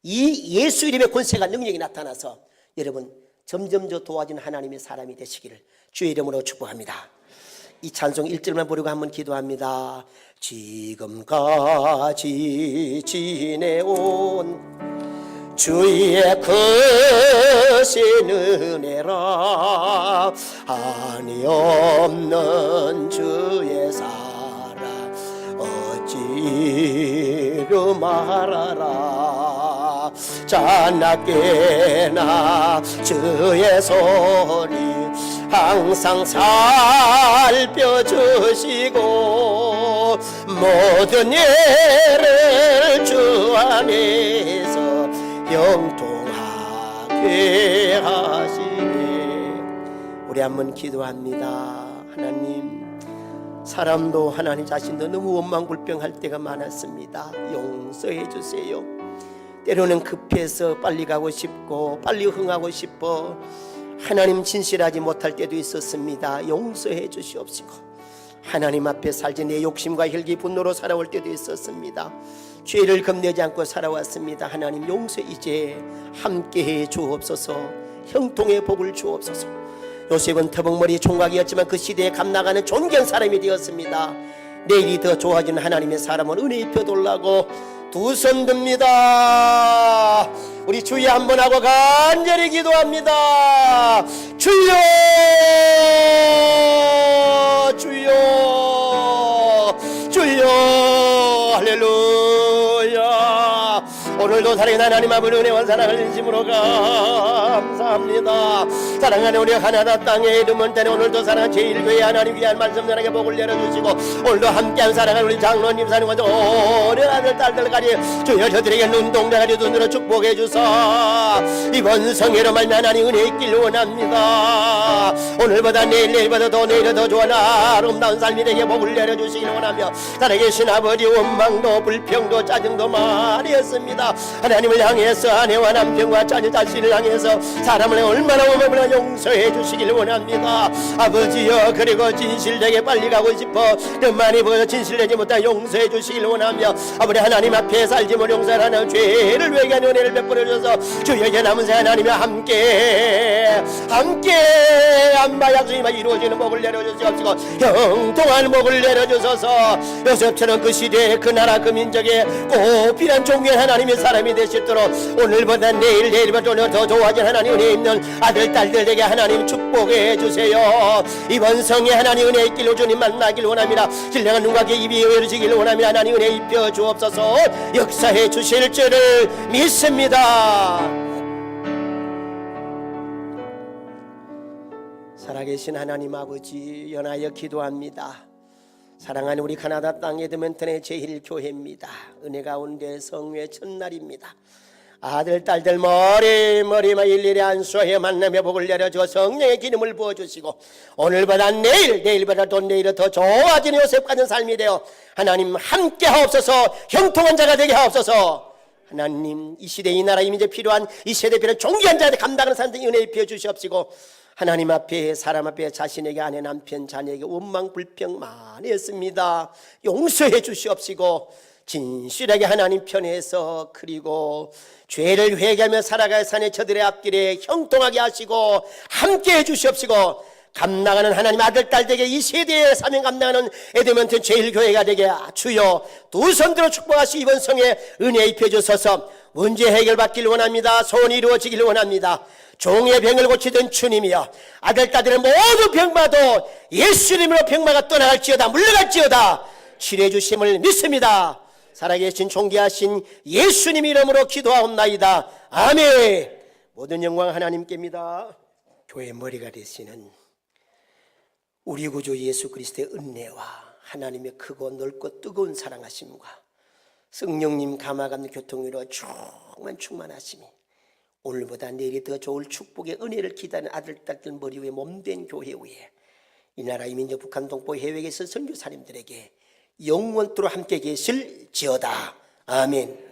이 예수 이름의 권세가 능력이 나타나서 여러분 점점 더 도와지는 하나님의 사람이 되시기를 주의 이름으로 축복합니다. 이 찬송 1절만 부르고 한번 기도합니다. 지금까지 지내온 주의 크신 은혜라, 한이 없는 주의 사랑 어찌로 말하라. 자나깨나 주의 손이 항상 살펴주시고 모든 예를 주 안에서 영통하게 하시네. 우리 한번 기도합니다. 하나님, 사람도 하나님 자신도 너무 원망불평할 때가 많았습니다. 용서해 주세요. 때로는 급해서 빨리 가고 싶고 빨리 흥하고 싶어 하나님 진실하지 못할 때도 있었습니다. 용서해 주시옵시고 하나님 앞에 살지 내 욕심과 혈기 분노로 살아올 때도 있었습니다. 죄를 겁내지 않고 살아왔습니다. 하나님 용서 이제 함께해 주옵소서. 형통의 복을 주옵소서. 요셉은 터벅머리 총각이었지만 그 시대에 감나가는 존귀한 사람이 되었습니다. 내일이 더 좋아지는 하나님의 사람은 은혜 입혀달라고 두 손 듭니다. 우리 주여 한번 하고 간절히 기도합니다. 주여, 주여, 주여, 할렐루야. 오늘도 살아계신 하나님 아버지 은혜와 사랑을 진심으로 감사합니다. 사랑하는 우리 가나다 땅에 이름은 때는 오늘도 사랑하는 제1교회 하나님 귀한 말씀 전하게 복을 내려주시고 오늘도 함께한 사랑하는 우리 장로님 사님과 오랜 아들 딸들까지 주여 저들에게 눈동자까지 눈으로 축복해 주사 이번 성회로 말미 하나님 은혜 있길 원합니다. 오늘보다 내일보다 더 내일은 더 좋은 아름다운 삶이 되게 복을 내려주시길 원하며 살아계신 아버지 원망도 불평도 짜증도 많이 했습니다. 하나님을 향해서 아내와 남편과 자녀 자신을 향해서 사람을 얼마나 오면 용서해 주시길 원합니다. 아버지여, 그리고 진실되게 빨리 가고 싶어 더 많이 보여 진실되지 못한 용서해 주시길 원하며 아버지 하나님 앞에 살지 못 용서하는 죄를 회개하는 은혜를 베풀어 주셔서 주여 남은 새 하나님과 함께 안바 약속이 이루어지는 복을 내려주시옵시고 형통한 복을 내려주셔서 요셉처럼 그 시대에 그 나라 그 민족에 꼭 필요한 종교의 하나님의 사람이 되시도록 오늘보다 내일보다 오늘 더 좋아진 하나님 은혜 있는 아들 딸들에게 하나님 축복해 주세요. 이번 성에 하나님 은혜의 길로 주님 만나길 원합니다. 신령한 눈과 귀 입이 열어지길 원합니다. 하나님 은혜 입혀 주옵소서. 역사해 주실 줄을 믿습니다. 살아계신 하나님 아버지, 연하여 기도합니다. 사랑하는 우리 가나다 땅 에드먼턴의 제1교회입니다. 은혜 가운데 성회 첫날입니다. 아들 딸들 머리만 일일이 안수하여 만남의 복을 내려주어 성령의 기름을 부어주시고 오늘보다 내일보다 또 내일은 더 좋아지는 요셉 같은 삶이 되어 하나님 함께 하옵소서. 형통한 자가 되게 하옵소서. 하나님, 이 시대 이 나라 이민제 필요한 이 세대 필요한 존귀한 자들 감당하는 사람들 은혜 입혀 주시옵시고 하나님 앞에 사람 앞에 자신에게 아내 남편 자녀에게 원망 불평 많이 했습니다. 용서해 주시옵시고 진실하게 하나님 편에서 그리고 죄를 회개하며 살아갈 산의 저들의 앞길에 형통하게 하시고 함께 해주시옵시고 감당하는 하나님 아들 딸에게 이 세대의 사명 감당하는 에드먼턴 제1교회가 되게 주여 두 손들어 축복하시 이번 성에 은혜 입혀 주셔서 문제 해결받길 원합니다. 소원이 이루어지길 원합니다. 종의 병을 고치던 주님이여 아들 딸들의 모든 병마도 예수님으로 병마가 떠나갈지어다 물러갈지어다 치료해 주심을 믿습니다. 살아계신 존귀하신 예수님 이름으로 기도하옵나이다. 아멘. 모든 영광 하나님께입니다. 교회 머리가 되시는 우리 구주 예수 그리스도의 은혜와 하나님의 크고 넓고 뜨거운 사랑하심과 성령님 감화감는 교통으로 충만하심이 오늘보다 내일이 더 좋을 축복의 은혜를 기다리는 아들 딸들 머리 위에 몸된 교회 위에 이 나라 이민족 북한 동포 해외에 있는 선교사님들에게 영원토록 함께 계실지어다. 아멘.